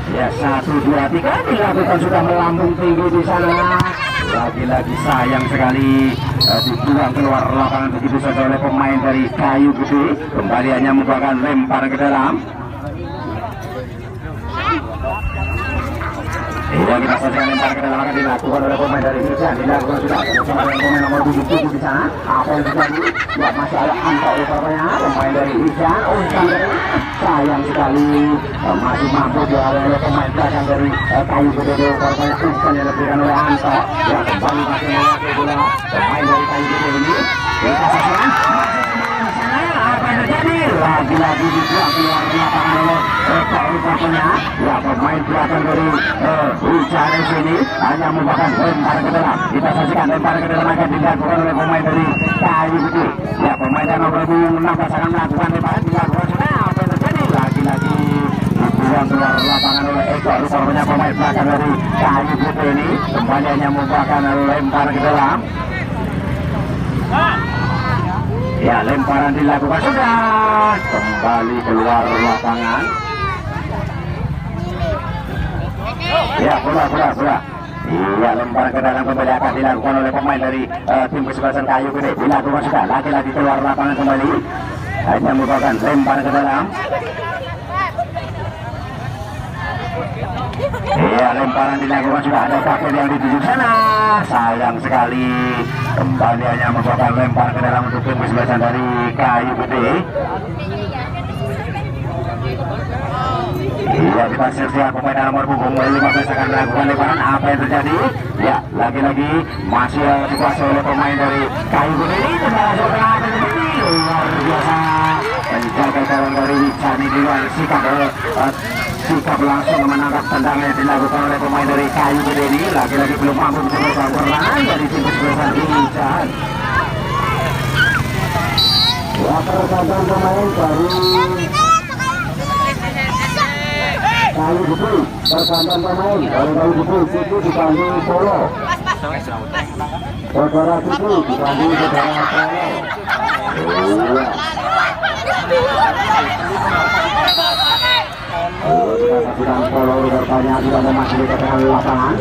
Ya, 1, 2, 3 dilakukan sudah melambung tinggi di sana. Lagi-lagi sayang sekali dibuang keluar lapangan begitu saja oleh pemain dari Kayu Gede. Kembali hanya merupakan lempar ke dalam. Iya, kita saksikan lempar ke dalam akan dilakukan oleh pemain dari Wican. Dilakukan sudah bersama dengan pemain nomor 7 di sana. Apa yang terjadi? Ya, masih ada Anto rupanya pemain dari Wican. Umpan sayang sekali masih mampu dialih oleh pemain belakang dari Kayu Gede. Rupanya umpan yang diberikan oleh Anto. Ya, kembali masih menguasai bola pemain dari Kayu Gede ini. Kita saksikan apa yang terjadi? Lagi-lagi dibuang keluar lapangan oleh rupanya. Ya, pemain belakang dari Wican di sini hanya merupakan lempar ke dalam. Kita saksikan lempar ke dalam akan dilakukan oleh pemain dari Kayu Gede. Ya, pemain yang nomor 16 akan melakukan lemparan dilakukan sudah. Apa yang terjadi? Lagi-lagi dibuang keluar lapangan oleh Eko. Rupanya pemain belakang dari Kayu Gede ini kembali hanya merupakan lempar ke dalam. Ya, lemparan dilakukan sudah. Kembali keluar lapangan. Ya, bola. Iya, lemparan ke dalam kembali akan dilakukan oleh pemain dari tim kesebelasan Kayu Gede. Dilakukan sudah. Lagi-lagi keluar lapangan kembali. Hanya merupakan lemparan ke dalam. Iya, lemparan dilakukan sudah. Ada kapten yang dituju sana. Sayang sekali. Kembali hanya merupakan lempar ke dalam untuk tim kesebelasan dari Kayu Gede. Iya, kita siap pemain nomor punggung 15 akan melakukan lemparan. Apa yang terjadi? Ya, lagi-lagi masih dikuasai oleh pemain dari Kayu Gede ini. Luar biasa. Penjaga gawang dari Wican ini dengan sikap langsung menangkap tendangan yang dilakukan oleh pemain dari Kayu Gede ini. Lagi-lagi belum mampu mencetak perlahan dari tim kesebelasan Wican. Ya, pergantian pemain baru Kayu Gede, pergantian pemain dari Kayu Gede. Situ dipanggil Polo. Saudara Situ dipanggil saudara Polo. Kita saksikan Polo bertanya sudah memasuki ke tengah lapangan.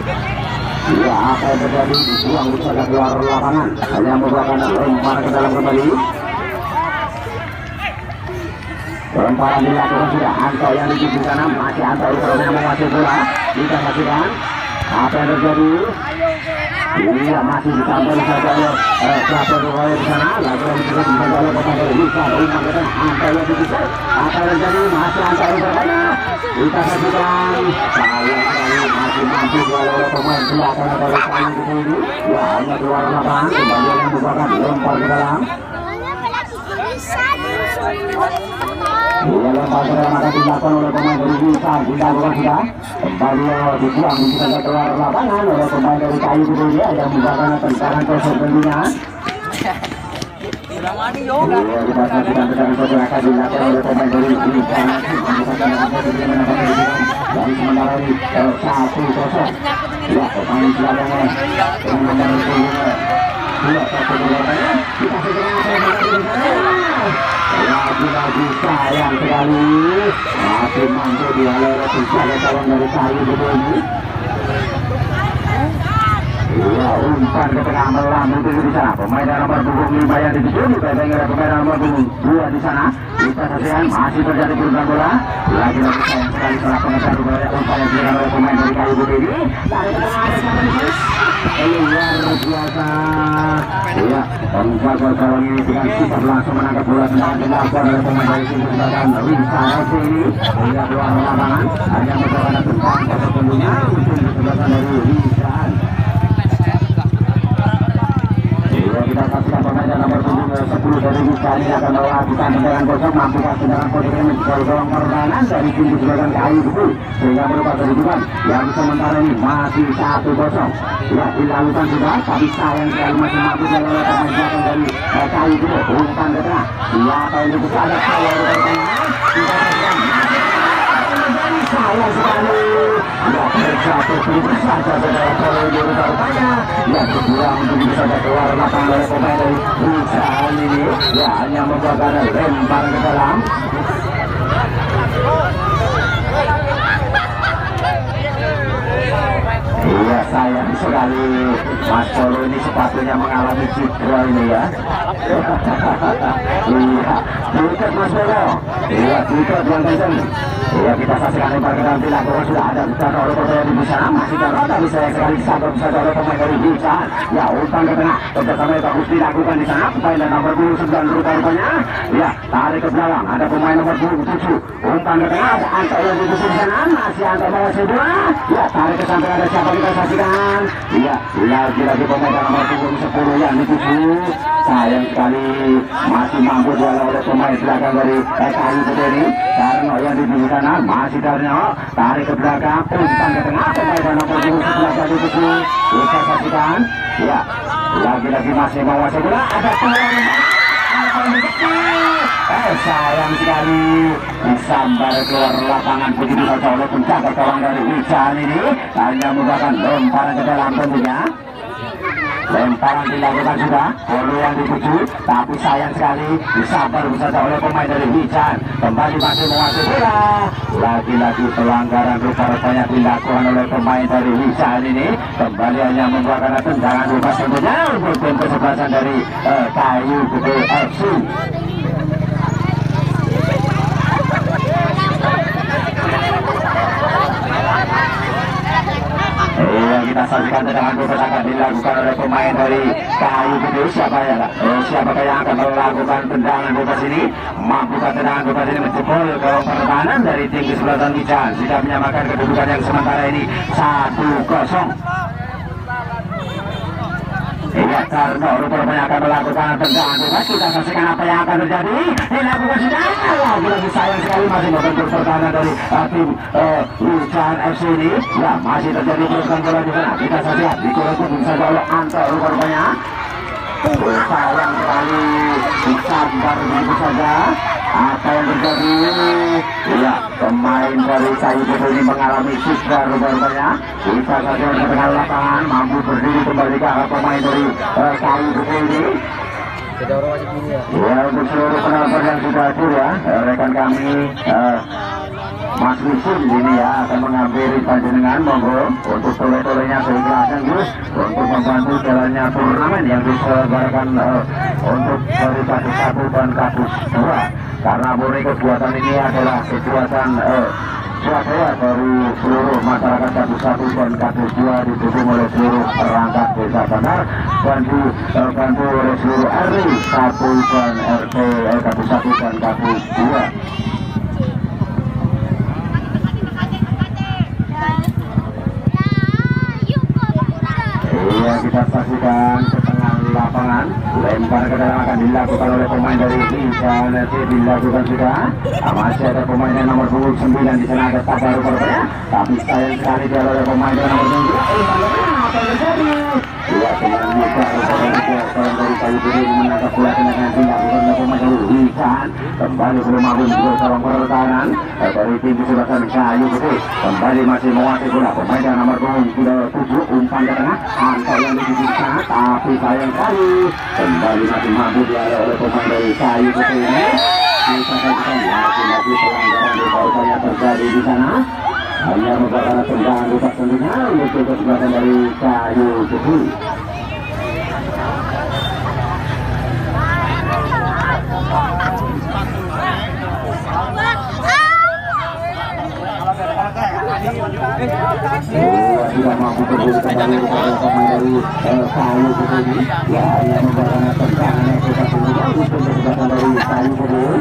Ya, apa yang terjadi? Dibuang saja keluar lapangan. Hanya merupakan lempar ke dalam kembali. Lemparan dilakukan sudah. Anto yang di sana, masih Anto yang menguasai bola. Kita saksikan apa yang terjadi. Iya, masih disampaikan saja oleh Prabowo Roy di sana. Lalu juga disampaikan oleh pemain dari Wican. Umpan ke tengah, Anto yang dipisah. Apa yang terjadi? Masih Anto yang bertanya. Kita saksikan. Sayang sekali masih mampu oleh pemain belakang dari Kayu Gede ini. Ya, hanya keluar lapangan. Kembali yang merupakan lempar ke dalam. Iya, lempar ke dalam akan dilakukan oleh pemain dari Wisan. Dilakukan sudah. Kembali dibuang bisa keluar lapangan oleh pemain dari Kayu Gede yang membuahkan tendangan kosong tentunya. Udah mandi yo. Iya, kita saksikan tendangan kosong akan dilakukan oleh pemain dari Wisan. Dari sementara ini 1-0. Ya, pemain belakangnya dengan nomor 2 lagi-lagi sayang sekali masih mampu dialog penjaga calon dari Kayu Gede ini. Iya, umpan ke tengah melambung tinggi di sana. Pemain nomor punggung 5 yang dituju dipegang pemain nomor punggung 2 di sana. Kita saksikan masih terjadi perubahan bola. Lagi-lagi sayang sekali salah pengejar bola umpan yang diberikan oleh pemain dari Kayu Gede ini. Dari ke tengah luar biasa. Iya, penjaga gawang ini dengan sikap langsung menangkap bola tendangan dilakukan oleh pemain dari tim Selatan Rinsa FC ini. Hingga keluar lapangan hanya mencoba tentang tentunya untuk disebabkan dari Rinsa. Kita saksikan pemain nomor 10 dari Rinsa ini akan melakukan tendangan kosong mampu tendangan kosong ini menjadi gawang pertahanan dari tim Selatan Kayu Gede sehingga berupa kedudukan yang sementara ini masih 1-0. Ya, dilakukan sudah, tapi sayang sekali masih mampu jalan oleh pemain belakang dari Kayu Gede. Umpan ke tengah, siapa yang bisa ada sayang di tengah. Sayang sekali. Ya, terjatuh begitu saja saudara kalau ini rupanya. Ya, kedua untuk bisa keluar lapangan oleh pemain dari perusahaan ini. Ya, hanya membuahkan lempar ke dalam. Iya, sayang sekali Mas Polo ini sepatunya mengalami cedera ini ya. Iya, diikat Mas Polo. Iya, diikat Bang Tyson. Iya, kita saksikan lempar ke dalam dilakukan sudah ada bukan oleh pemain di sana masih terlalu tapi sayang sekali sabar bisa oleh pemain dari Bisa. Ya, umpan ke tengah kerjasama yang bagus dilakukan di sana pemain nomor 9 rupanya. Ya, tarik ke belakang ada pemain nomor 7 umpan ke tengah ada Anto yang di sana masih Anto bawa kedua. Ya, tarik ke samping ada siapa kita saksikan. Iya, lagi-lagi pemain nomor 10 yang dituju. Sayang sekali masih mampu dialog oleh pemain belakang dari Kayu Gede ini karena yang di sana masih Darno tarik ke belakang umpan ke tengah pemain nomor 11 yang dituju. Kita saksikan. Ya, lagi-lagi masih bawa bola ada sayang sekali disambar keluar lapangan begitu saja oleh penjaga gawang dari Wijan ini hanya menggunakan lemparan ke dalam tentunya. Lemparan dilakukan sudah oleh yang dituju tapi sayang sekali disambar saja oleh pemain dari Wijan. Kembali masih menguasai bola. Lagi-lagi pelanggaran rupanya dilakukan oleh pemain dari Wijan ini. Kembali hanya membuahkan tendangan bebas tentunya untuk tim kesebelasan dari Kayu Gede FC. Iya, kita saksikan tendangan bebas akan dilakukan oleh pemain dari Kayu Gede. Siapakah yang akan melakukan tendangan bebas ini? Mampukah tendangan bebas ini menjebol gawang pertahanan dari tim kesebelasan Wijan sudah menyamakan kedudukan yang sementara ini 1-0. Iya, karena rupanya akan melakukan tendangan bebas. Kita saksikan apa yang akan terjadi. Dilakukan sudah. Lagi-lagi sayang sekali masih membentuk pertahanan dari tim Wijan FC ini. Ya, masih terjadi perusahaan bola di sana. Kita saksikan dikurangkan bisa oleh Anto rupanya. Sayang sekali disambar begitu saja. Apa yang terjadi? Ya, pemain dari Kayu Gede ini mengalami cedera rupanya. Bisa saja di tengah lapangan mampu berdiri kembali ke arah pemain dari Kayu Gede ini. Ya, untuk seluruh penonton yang sudah hadir ya, rekan kami Mas Wisun ini ya akan mengampiri panjenengan monggo untuk toleh-tolehnya seikhlasnya Gus untuk membantu jalannya turnamen yang diselenggarakan untuk dari Kadus 1 dan Kadus 2 karena murni kegiatan ini adalah kegiatan swadaya dari seluruh masyarakat Kadus 1 dan Kadus 2 didukung oleh seluruh perangkat desa Bandar dan dibantu oleh seluruh RW 1 dan RT Kadus 1 dan Kadus 2. Iya, kita saksikan ke tengah lapangan lempar ke dalam akan dilakukan oleh pemain dari Ican. Dilakukan sudah. Masih ada pemain yang nomor 29 di sana ada Tabaru Korbannya, tapi sayang sekali dia oleh pemain yang nomor 7. Apa yang terjadi? Dua pemain muka dari Kayu Putih menangkap bola tendangan dilakukan oleh pemain dari Ican. Kembali belum mampu bersama pertahanan dari tim kesebelasan Kayu Putih. Kembali masih menguasai bola pemain yang nomor 7 umpan ke tengah. Antar yang di sana, tapi sayang sekali kembali masih mampu dialih oleh pemain dari Kayu Putih ini. Kita saksikan lagi pelanggaran upaya terjadi di sana. Hanya merupakan tendangan rusak tentunya untuk kesebelasan dari Kayu Putih. Sudah mampu berburu kembali kepada pemain dari Kayu Putih. Ya, hanya merupakan tendangan rusak tentunya untuk kesebelasan dari Kayu Putih.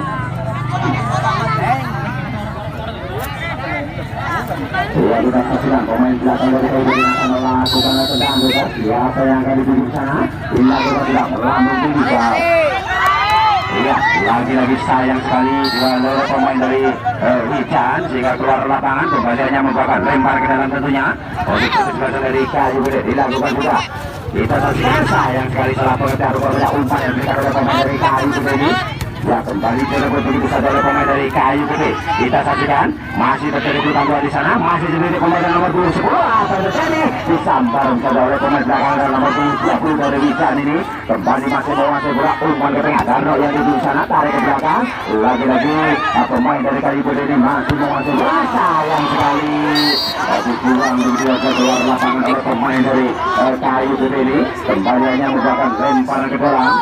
Ya, kita saksikan pemain belakang dari Kayu Putih akan melakukan tendangan rusak. Siapa yang akan dituju ke sana? Dilakukan tidak melambung tinggi. Ya, lagi-lagi sayang sekali oleh pemain dari Ican sehingga keluar lapangan. Kembali hanya merupakan lempar ke dalam tentunya. Oleh kesebelasan dari Kayu Putih dilakukan juga. Kita saksikan sayang sekali salah pengejar rupanya umpan yang diberikan oleh pemain dari Kayu Putih ini. Ya, kembali direbut begitu saja oleh pemain dari Kayu Putih. Kita saksikan masih terjadi pelukan bola di sana, masih sendiri pemain yang nomor 10. Apa yang terjadi? Disambar saja oleh pemain belakang dan nomor 20 dari Ican ini. Kembali masih menguasai bola, umpan ke tengah dan yang di sana tarik ke belakang. Lagi-lagi pemain dari Kayu Putih ini masih menguasai bola. Sayang sekali dibuang begitu saja keluar lapangan oleh pemain dari Kayu Putih ini. Kembali hanya merupakan lemparan ke dalam.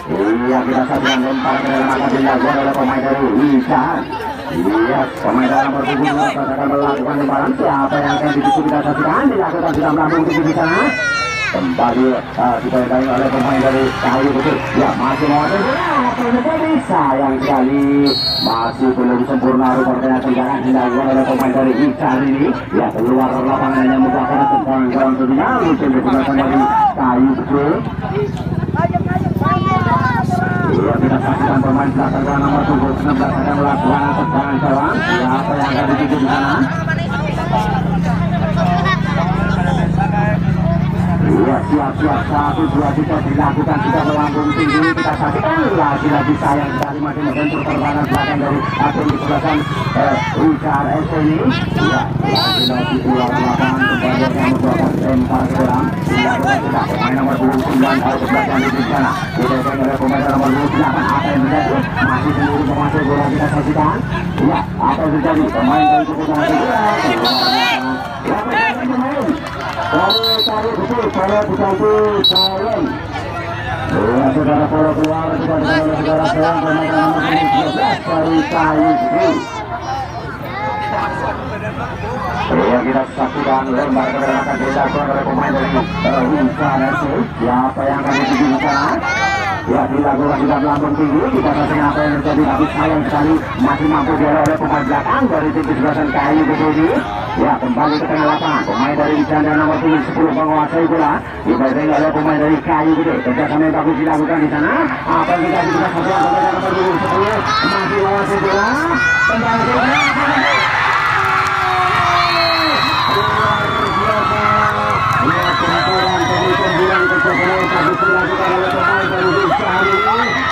Iya, kita saksikan lempar ke dalam akan dilakukan oleh pemain dari Ican. Iya, pemain dalam berhubung akan melakukan lemparan. Siapa yang akan dituju kita saksikan dilakukan sudah melambung tinggi di sana. Kembali dipegang oleh pemain dari Kayu Putih. Ya, masih menguasai bola. Sayang sekali masih belum sempurna rupanya tendangan dilakukan oleh pemain dari Ican ini. Ya, keluar lapangan hanya merupakan tendangan tentunya untuk kesebelasan dari Kayu Putih. Ya, kita saksikan pemain belakang nomor 16 akan melakukan tendangan gawang. Siapa yang akan dituju di sana? Ya, siap-siap 1-2 kita dilakukan sudah melambung tinggi. Kita saksikan lagi-lagi sayang sekali masih membentur pertahanan belakang dari tim kesebelasan Ican FC ini. Ya, lagi-lagi keluar lapangan kembali yang membuat lempar ke dalam. Dilakukan sudah pemain nomor 29 sebelah yang di sana. Dipegang oleh pemain nomor 28. Apa yang terjadi? Masih sendiri menguasai bola, kita saksikan. Ya, apa yang terjadi? Pemain dari kesebelasan Kayu Putih, kalau diganti sayang. Ya, saudara bola keluar sudah dengan saudara sayang pemain nomor 12 dari Kayu Putih. Ya, kita saksikan lempar ke dalam akan dilakukan oleh pemain dari Ican FC. Siapa yang akan dituju di sana? Ya, dilakukan sudah melambung tinggi. Kita saksikan apa yang terjadi, tapi sayang sekali masih mampu dialih oleh pemain belakang dari tim kesebelasan Kayu Putih ini. Ya, kembali ke tengah lapangan. Pemain dari Ican dan nomor 10 menguasai bola. Dipegang oleh pemain dari Kayu Putih. Kerjasama yang bagus dilakukan di sana. Apa yang kita saksikan pemain nomor 10 masih menguasai bola. Kembali ke bola.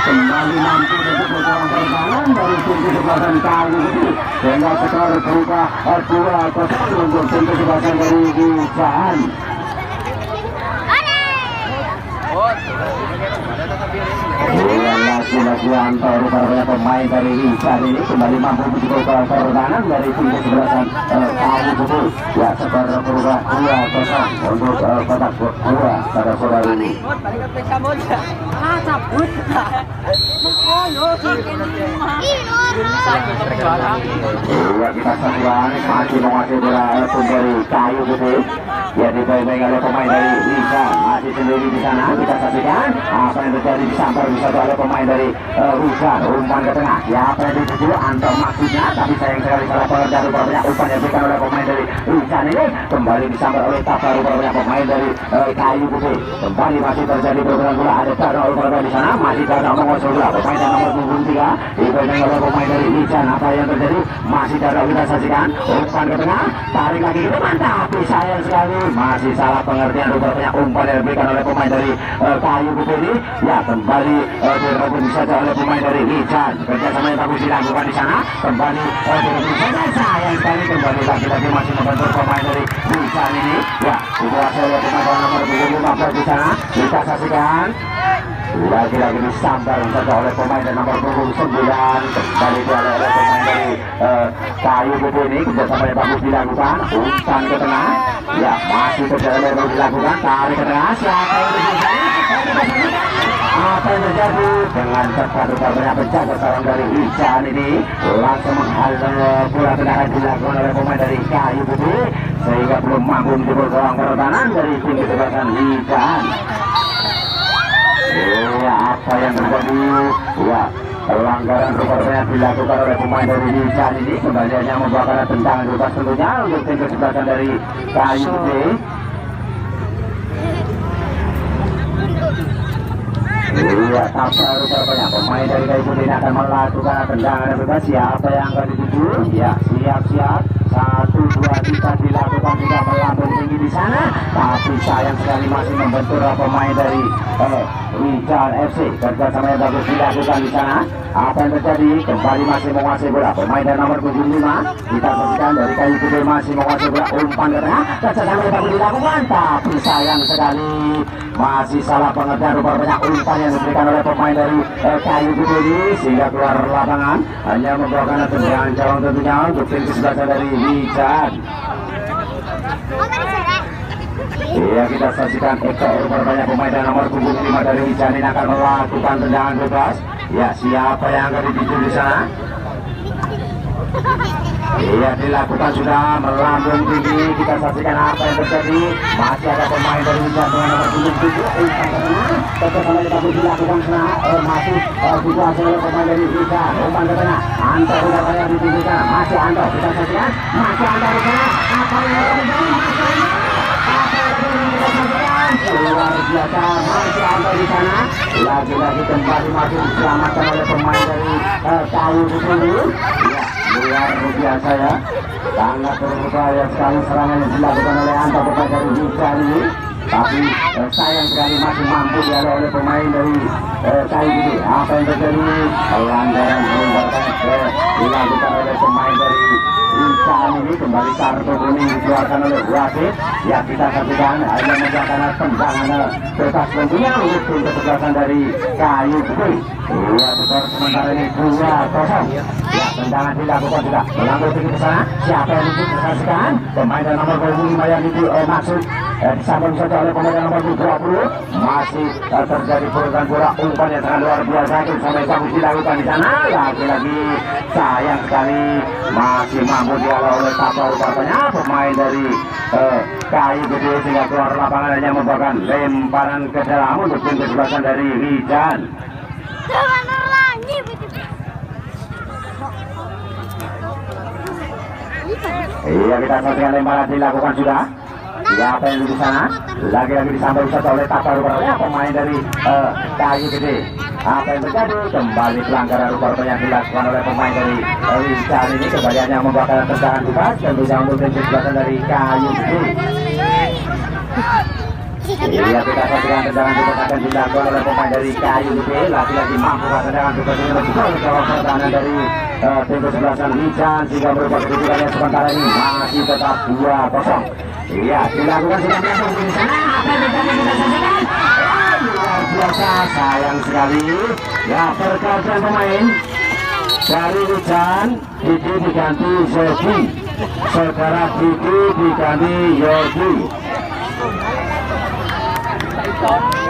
Kembali mampu untuk berjalan pertahanan dari tim kesebelasan Kayu Putih sehingga skor berubah 2-0 untuk tim kesebelasan dari Ican. Lagi-lagi antar rupanya pemain dari Ican ini kembali mampu berubah pertahanan dari tim kesebelasan Kayu Putih. Ya, skor berubah 2-0 untuk kotak kedua pada sore ini. Cabut. Ya, kita saksikan masih menguasai bola dari Kayu Putih. Ya, dipegang oleh pemain dari Ican. masih sendiri di sana. Kita saksikan apa yang terjadi disambar bisa oleh pemain dari Hujan. Umpan ke tengah. Siapa yang dituju? Anto maksudnya, tapi sayang sekali salah pengertian. Rupanya umpan yang diberikan oleh pemain dari Hujan ini kembali disambar oleh Tapa. Rupanya pemain dari Kayu Putih. Kembali masih terjadi pergerakan bola. Ada Tara Rupanya di sana. Masih Tara menguasai bola. Pemain yang nomor 23 dipegang oleh pemain dari Hujan. Apa yang terjadi? Masih Tara kita saksikan. Umpan ke tengah. Tarik lagi ke depan. Tapi sayang sekali masih salah pengertian. Rupanya umpan yang diberikan oleh pemain dari Kayu Putih ini. Ya kembali direbut saja oleh pemain dari Hujan. Kerjasama yang bagus dilakukan di sana. Kembali direbut saja. Sayang sekali kembali lagi-lagi masih membentur pemain dari Hujan ini. Ya dikuasai oleh pemain nomor 15 di sana. Kita saksikan. Lagi-lagi disambar saja oleh pemain dan nomor 29. Kembali oleh pemain dari Kayu Putih ini. Kerjasama yang bagus dilakukan. Umpan ke tengah. Ya masih kerjasama yang bagus dilakukan. Tarik ke tengah. Siapa yang terjadi? Apa yang terjadi dengan cepat rupanya penjaga sarang dari Hujan ini langsung menghalau bola tendangan dilakukan oleh pemain dari Kayu Putih sehingga belum mampu menjebol gawang pertahanan dari tim kesebelasan Hujan. Ya apa yang terjadi? Ya pelanggaran rupanya dilakukan oleh pemain dari Hujan ini. Kembali hanya membawa tendangan bebas tentunya untuk tim kesebelasan dari Kayu Putih. Iya, Tapa rupanya pemain dari Kayu Putih ini akan melakukan tendangan bebas. Siapa yang akan dituju? Ya, siap-siap. 1, 2, kita dilakukan juga melambung tinggi di sana. Tapi sayang sekali masih membentur pemain dari Hujan FC. Kerjasama yang bagus dilakukan di sana. Apa yang terjadi? Kembali masih menguasai bola. Pemain dari nomor 75. Kita saksikan dari Kayu Putih masih menguasai bola. Umpan ke tengah. Kerjasama yang bagus dilakukan. Tapi sayang sekali masih salah pengertian rupanya umpan yang diberikan oleh pemain dari Kayu Putih ini sehingga keluar lapangan hanya membawakan tendangan jauh tentunya untuk tim kesebelasan dari Hujan. Iya kita saksikan Eko rupanya pemain dan nomor 25 dari Hujan ini akan melakukan tendangan bebas. Ya siapa yang akan dituju di sana? Iya dilakukan sudah melambung tinggi. Kita saksikan apa yang terjadi. Masih ada pemain dari Hujan dengan nomor 27. Kerjasama yang bagus dilakukan sana. Masih dikuasai oleh pemain dari Hujan. Umpan ke tengah. Anto rupanya yang ditujukan. Masih Anto. Kita saksikan. Masih Anto di sana. Apa yang terjadi? Luar biasa masih Anto di sana. Lagi-lagi kembali masih diselamatkan oleh pemain dari Kayu Putih. Luar biasa ya, sangat berbahaya sekali serangan yang dilakukan oleh Anto pemain dari Hujan ini. Tapi sayang sekali masih mampu dialih oleh pemain dari Kayu Putih. Apa yang terjadi? Pelanggaran dilakukan oleh pemain dari Hujan ini. Kembali kartu kuning dikeluarkan oleh wasit. Ya kita saksikan hanya menjalankan tendangan bebas tentunya untuk tim kesebelasan dari Kayu Putih. Ya skor sementara ini 2-0. Ya tendangan dilakukan juga melambung tinggi ke sana. Siapa yang disaksikan? Pemain dan nomor 25 yang maksud disambung saja oleh pemain nomor 20. Masih terjadi perubahan bola. Umpan yang sangat luar biasa itu sampai bagus dilakukan di sana. Lagi-lagi sayang sekali masih mampu dialih oleh Tapa rupanya pemain dari Kayu Putih sehingga keluar lapangan hanya membawakan lemparan ke dalam untuk tim kesebelasan dari Hujan. Iya kita saksikan lemparan dilakukan sudah. Siapa yang di sana? Lagi-lagi disambung saja oleh Tapa rupanya pemain dari Kayu Putih. Apa yang terjadi? Kembali pelanggaran rupanya dilakukan oleh pemain dari Hujan ini. Kembali hanya membawakan tendangan bebas tentunya untuk tim kesebelasan dari Kayu Putih. Iya kita saksikan tendangan bebas akan dilakukan oleh pemain dari Kayu Putih. Lagi-lagi mampu tendangan bebas ini menjebol gawang pertahanan dari tim kesebelasan Hujan sehingga merupakan kedudukannya sementara ini masih tetap 2-0. Iya dilakukan sudah melambung di sana. Apa yang terjadi kita saksikan? Luar biasa sayang sekali. Ya pergantian pemain dari Hujan. Didi diganti Zogi. Saudara Didi diganti Yogi.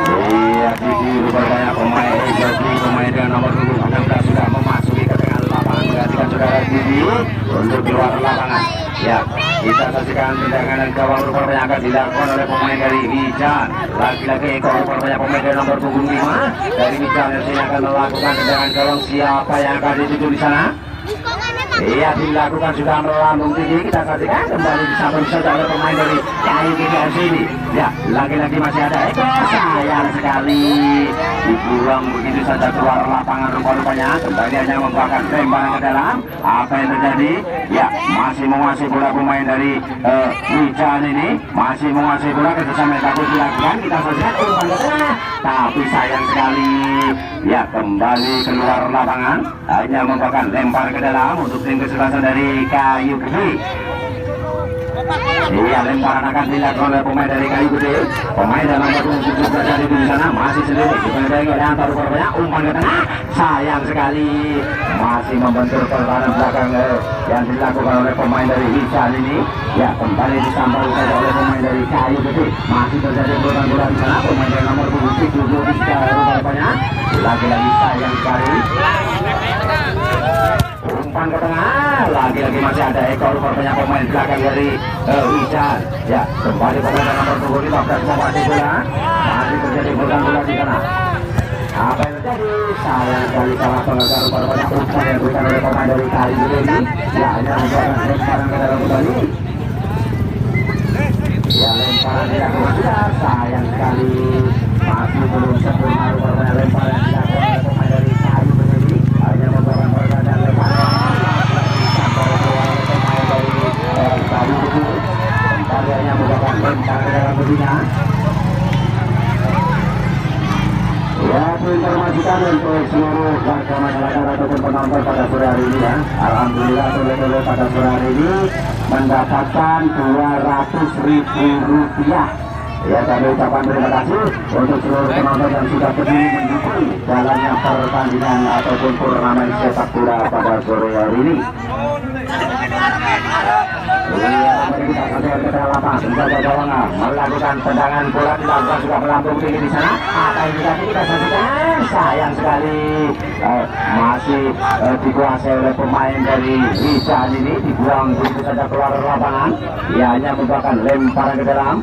Iya Didi rupanya pemain Yogi pemain dengan nomor 16 sudah memasuki ke tengah lapangan menggantikan saudara Didi untuk keluar lapangan. Ya, kita saksikan tendangan dan gawang rupanya yang akan dilakukan oleh pemain dari Hijan. Lagi-lagi ekor rupanya pemain dari nomor punggung 5 dari Hijan yang akan melakukan tendangan gawang. Siapa yang akan dituju di sana? Iya, dilakukan sudah melambung tinggi. Kita saksikan kembali disambung saja oleh pemain dari Kayu GKS ini. Ya, lagi-lagi masih ada ekor. Sayang sekali dibuang begitu saja keluar lapangan rupanya. Kembali hanya membakar tembakan ke dalam. Apa yang terjadi? Ya, masih menguasai bola pemain dari Wijan ini. Masih menguasai bola kerjasama yang bagus dilakukan. Kita saksikan umpan ke tengah. Tapi sayang sekali. Ya, kembali keluar lapangan. Hanya membakar lempar ke dalam untuk tim kesebelasan dari Kayu Gede. Iya, lemparan akan dilakukan oleh pemain dari Kayu Gede. Pemain dalam nomor 17 dari di sana masih sendiri. Dipegang oleh antar rupanya umpan ke tengah. Sayang sekali masih membentur pertahanan belakang yang dilakukan oleh pemain dari Hijan ini. Ya, kembali disambung saja oleh pemain dari Kayu Gede. Masih terjadi bola di sana. Pemain dari nomor 73 rupanya. Lagi-lagi sayang sekali. Umpan ke tengah, lagi-lagi masih ada ekor rupanya pemain belakang dari Hijan. Ya, kembali pemain nomor 15 memasuki bola. Masih terjadi bola di sana. Apa yang terjadi? Sayang sekali salah pengejar rupanya umpan yang diberikan oleh pemain dari Kayu Gede ini. Ya, hanya membuatkan lemparan ke dalam kembali. Ya, lemparan dilakukan sudah. Sayang sekali masih belum sempurna rupanya lemparan yang dilakukan oleh pemain dari Kayu Gede ini. Hanya membuatkan pergerakan lemparan. Hanya membuatkan lempar ke dalam bodinya. Ya, informasikan untuk seluruh warga masyarakat ataupun penonton pada sore hari ini ya. Alhamdulillah oleh pada sore hari ini mendapatkan Rp200.000. Ya, kami ucapkan terima kasih untuk seluruh penonton yang sudah berdiri mendukung jalannya pertandingan ataupun turnamen sepak bola pada sore hari ini. Kita saksikan ke dalam lapangan, menjaga gawang melakukan tendangan bola dilakukan sudah melambung tinggi di sana. Apa yang kita saksikan? Sayang sekali masih dikuasai oleh pemain dari Hijan ini, dibuang begitu saja keluar lapangan. Ia hanya membuatkan lemparan ke dalam.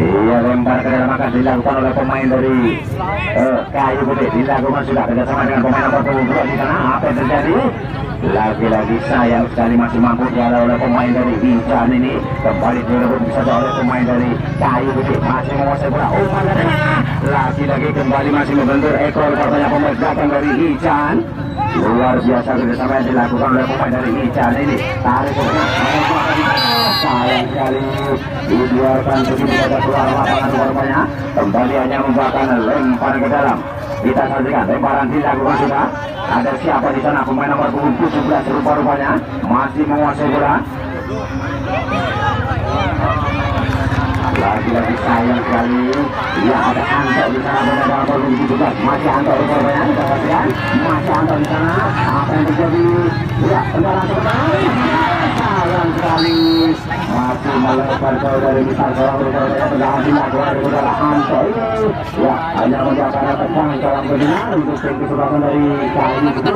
Iya, lempar ke dalam akan dilakukan oleh pemain dari Kayu Gede. Dilakukan sudah kerjasama dengan pemain nomor 22 di sana. Apa yang terjadi? Lagi-lagi sayang sekali masih mampu dihalau oleh pemain dari Hijan ini. Kembali direbut bisa oleh pemain dari Kayu Gede. Masih menguasai bola. Umpan ke tengah. Lagi-lagi kembali masih membentur ekor katanya pemain belakang dari Hijan. Luar biasa kerjasama yang dilakukan oleh pemain dari Hijan ini. Tarik ke tengah. Sayang sekali dibiarkan begitu saja keluar lapangan rupanya. Kembali hanya membuatkan lempar ke dalam. Kita saksikan lemparan dilakukan sudah. Ada siapa di sana? Pemain nomor 17 rupanya masih menguasai bola. Lagi-lagi sayang sekali. Ya, ada Anto di sana pemain nomor 17. Masih Anto rupanya. Kita saksikan masih Anto di sana. Apa yang terjadi? Ya, tendangan ke depan. Sayang sekali masih melebar jauh dari misal seorang rupanya tendangan dilakukan kepada Anto ini. Ya, hanya menjadikan tendangan dalam benar untuk tim kesebelasan dari Kayu Gede.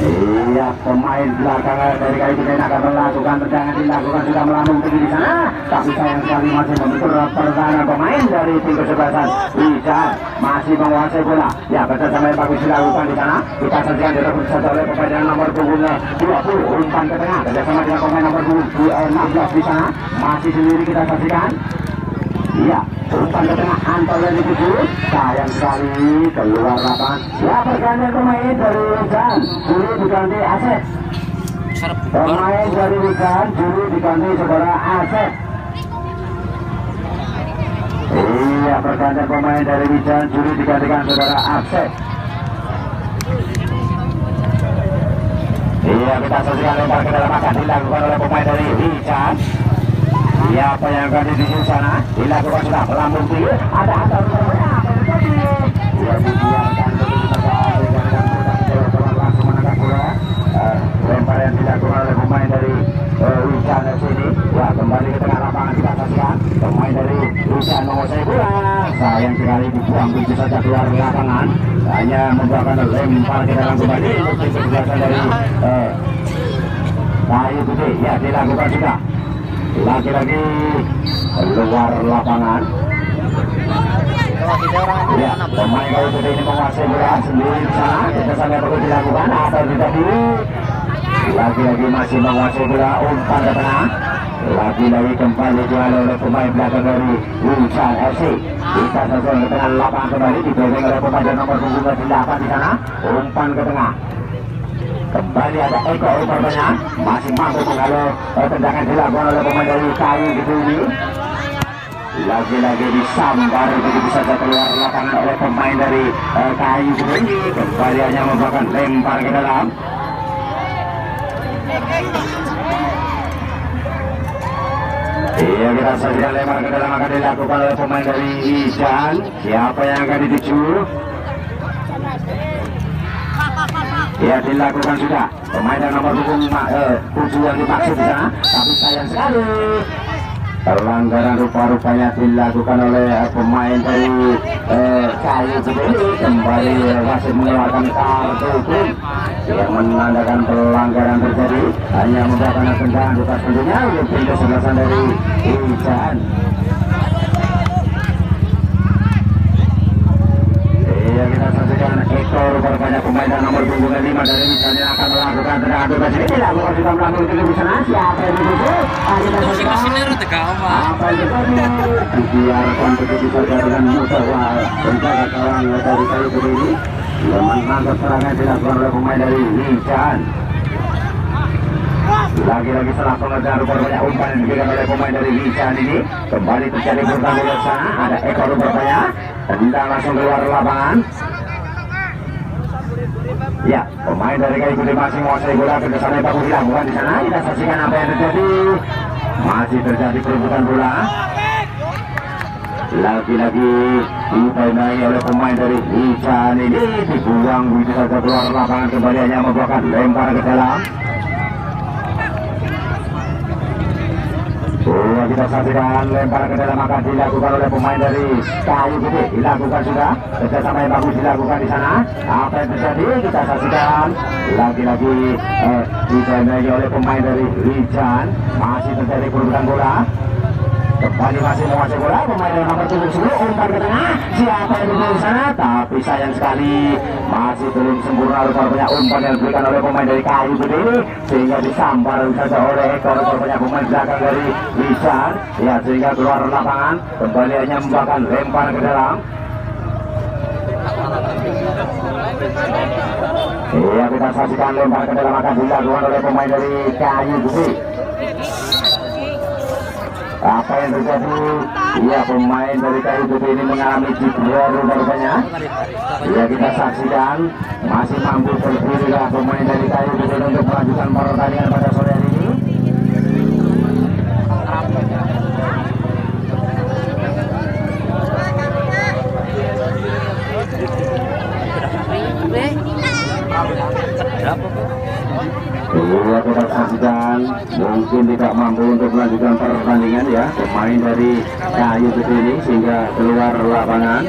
Iya, pemain belakang dari Kayu Gede akan melakukan tendangan dilakukan sudah melambung tinggi di sana. Tapi sayang sekali masih membentur pertahanan pemain dari tim kesebelasan Hijan masih menguasai bola. Ya, kerjasama yang bagus dilakukan di sana. Kita saksikan direbut saja oleh pemain dengan nomor punggung 20. Umpan ke tengah kerjasama dengan pemain nomor 16 di sana. Masih sendiri kita saksikan. Iya, umpan ke tengah Anto yang dituju. Sayang sekali keluar lapangan. Ya, pergantian pemain dari Hijan. Juri diganti Asep. Pemain dari Hijan, juri diganti saudara Asep. Iya, pergantian pemain dari Hijan, juri digantikan saudara Asep. Iya, kita saksikan lempar ke dalam akan dilakukan oleh pemain dari Hijan. Ya, apa yang akan di sana dilakukan sudah melambung tinggi. Ada antar rupanya apa yang terjadi? Ya, dibiarkan begitu saja dengan langsung menangkap bola. Lempar yang dilakukan oleh pemain dari Hijan di sini. Ya, kembali ke tengah lapangan kita saksikan pemain dari Hijan menguasai bola. Sayang sekali dibuang begitu saja keluar lapangan. membuahkan lempar ke dalam kembali untuk kesebelasan dari Kayu Putih. Ya, dilakukan juga lagi-lagi luar lapangan. Ya, pemain Kayu Putih ini menguasai bola sendiri di sana. Kita sampai perlu dilakukan atau tidak dulu. Lagi-lagi masih menguasai bola, umpan ke tengah. Lagi-lagi kembali dialih oleh pemain belakang dari Ulsan FC. Kita selesai ke tengah lapangan kembali, dipegang oleh pemain nomor punggung 8 di sana. Umpan ke tengah. Kembali ada Eko umpannya, masih mampu menghalau tendangan dilakukan oleh pemain dari Kayu Putih ini. Lagi-lagi disambar begitu saja keluar lapangan oleh pemain dari Kayu Putih. Kembali hanya membuahkan lempar ke dalam. Iya, kita saja lempar ke dalam akan dilakukan oleh pemain dari Ijan. Siapa yang akan dituju? Ya, dilakukan sudah. Pemain yang nomor punggung 7 yang dimaksud di sana, tapi sayang sekali pelanggaran rupa-rupanya dilakukan oleh pemain dari Kayu Putih. Kembali wasit mengeluarkan kartu kuning yang menandakan pelanggaran terjadi, hanya membuahkan tendangan bebas tentunya untuk tim kesebelasan dari Ijan. Iya, kita saksikan ekor rupanya pemain dan nomor punggung 5 dari Ijan yang akan melakukan tendangan bebas ini. Dilakukan sudah melakukan ke sana. Siapa yang dituju? Kita saksikan apa yang terjadi. Dibiarkan begitu saja dengan mudah penjaga gawang dari Kayu Putih ini. Yang menangkap serangan dilakukan oleh pemain dari Ijan. Lagi-lagi salah pengerjaan rupanya umpan yang diberikan oleh pemain dari Ijan ini. Kembali terjadi pertandingan di sana. Ada ekor rupanya. Tendang langsung keluar lapangan. Ya, pemain dari Kayu Putih masih menguasai bola. Kekesannya bagus dilakukan di sana. Kita saksikan apa yang terjadi. Masih terjadi perebutan bola. Lagi-lagi dipenai oleh pemain dari Ijan ini, dibuang begitu saja keluar lapangan. Kembali hanya membuahkan lempar ke dalam. Oh, kita saksikan lempar ke dalam akan dilakukan oleh pemain dari Kayu Putih. Dilakukan sudah, kerjasama yang bagus dilakukan di sana. Apa yang terjadi kita saksikan. Lagi-lagi dipenai oleh pemain dari Ijan. Masih terjadi perebutan bola. Kembali masih menguasai bola pemain yang nomor 10 umpan ke tengah. Siapa yang di sana? Tapi sayang sekali masih belum sempurna rupanya umpan yang diberikan oleh pemain dari Kayu Putih ini, sehingga disambar saja oleh ekor rupanya pemain belakang dari Ijan. Ya, sehingga keluar lapangan. Kembali hanya membuahkan lempar ke dalam. Iya, kita saksikan lempar ke dalam akan dilakukan oleh pemain dari Kayu Putih. Apa yang terjadi? Ya, pemain dari Kayu Putih ini mengalami cedera rupanya. Ya, kita saksikan masih mampu berdirilah pemain dari Kayu Putih untuk melanjutkan pertandingan pada sore hari ini. Iya, kita saksikan mungkin tidak mampu untuk melanjutkan pertandingan ya pemain dari Kayu Putih ini, sehingga keluar lapangan.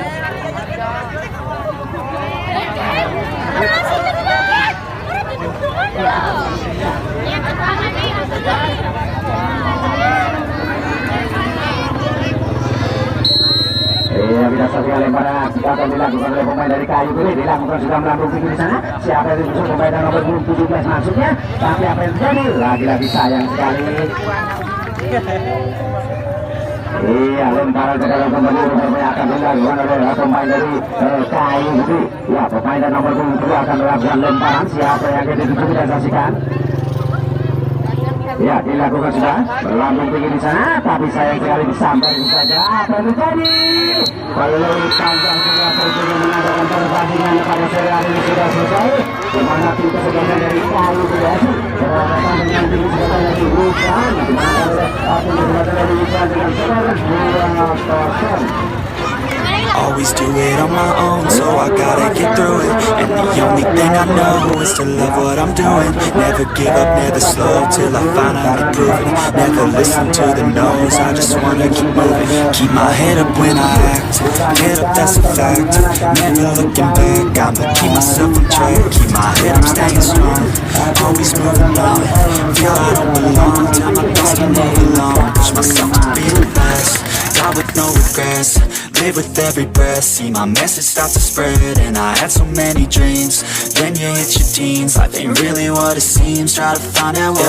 Iya, kita saksikan lemparan akan dilakukan oleh pemain dari Kayu Putih. Dilakukan sudah melambung tinggi di sana. Siapa yang diusung pemain dan nomor 17 maksudnya? Tapi apa yang terjadi? Lagi-lagi sayang sekali. Iya, lemparan ke dalam kembali rupanya akan dilakukan oleh pemain dari Kayu Putih. Ya, pemain dan nomor 22 akan melakukan lemparan. Siapa yang akan dituju kita saksikan? Ya, dilakukan sudah melambung tinggi di sana, tapi sayang sekali disambar saja. Apa yang terjadi? Belum panjang sudah terjadi mengadakan pertandingan pada sore hari ini sudah selesai. Di mana tim kesebelasan dari Kayu Putih berhadapan dengan tim kesebelasan dari Ijan. Di mana tim kesebelasan dari Ijan dengan skor 2-0. always do it on my own, so I gotta get through it. And the only thing I know is to love what I'm doing. Never give up, never slow, till I finally prove it. Never listen to the no's, I just wanna keep moving. Keep my head up when I act, get up, that's a fact. Never looking back, I'ma keep myself on track. Keep my head up, staying strong, always moving on. Feel I don't belong, tell my best to move along. Push myself to be the best, die with no regrets. Live with every breath, see my message start to spread. And I had so many dreams, then you hit your teens. Life ain't really what it seems, try to find out what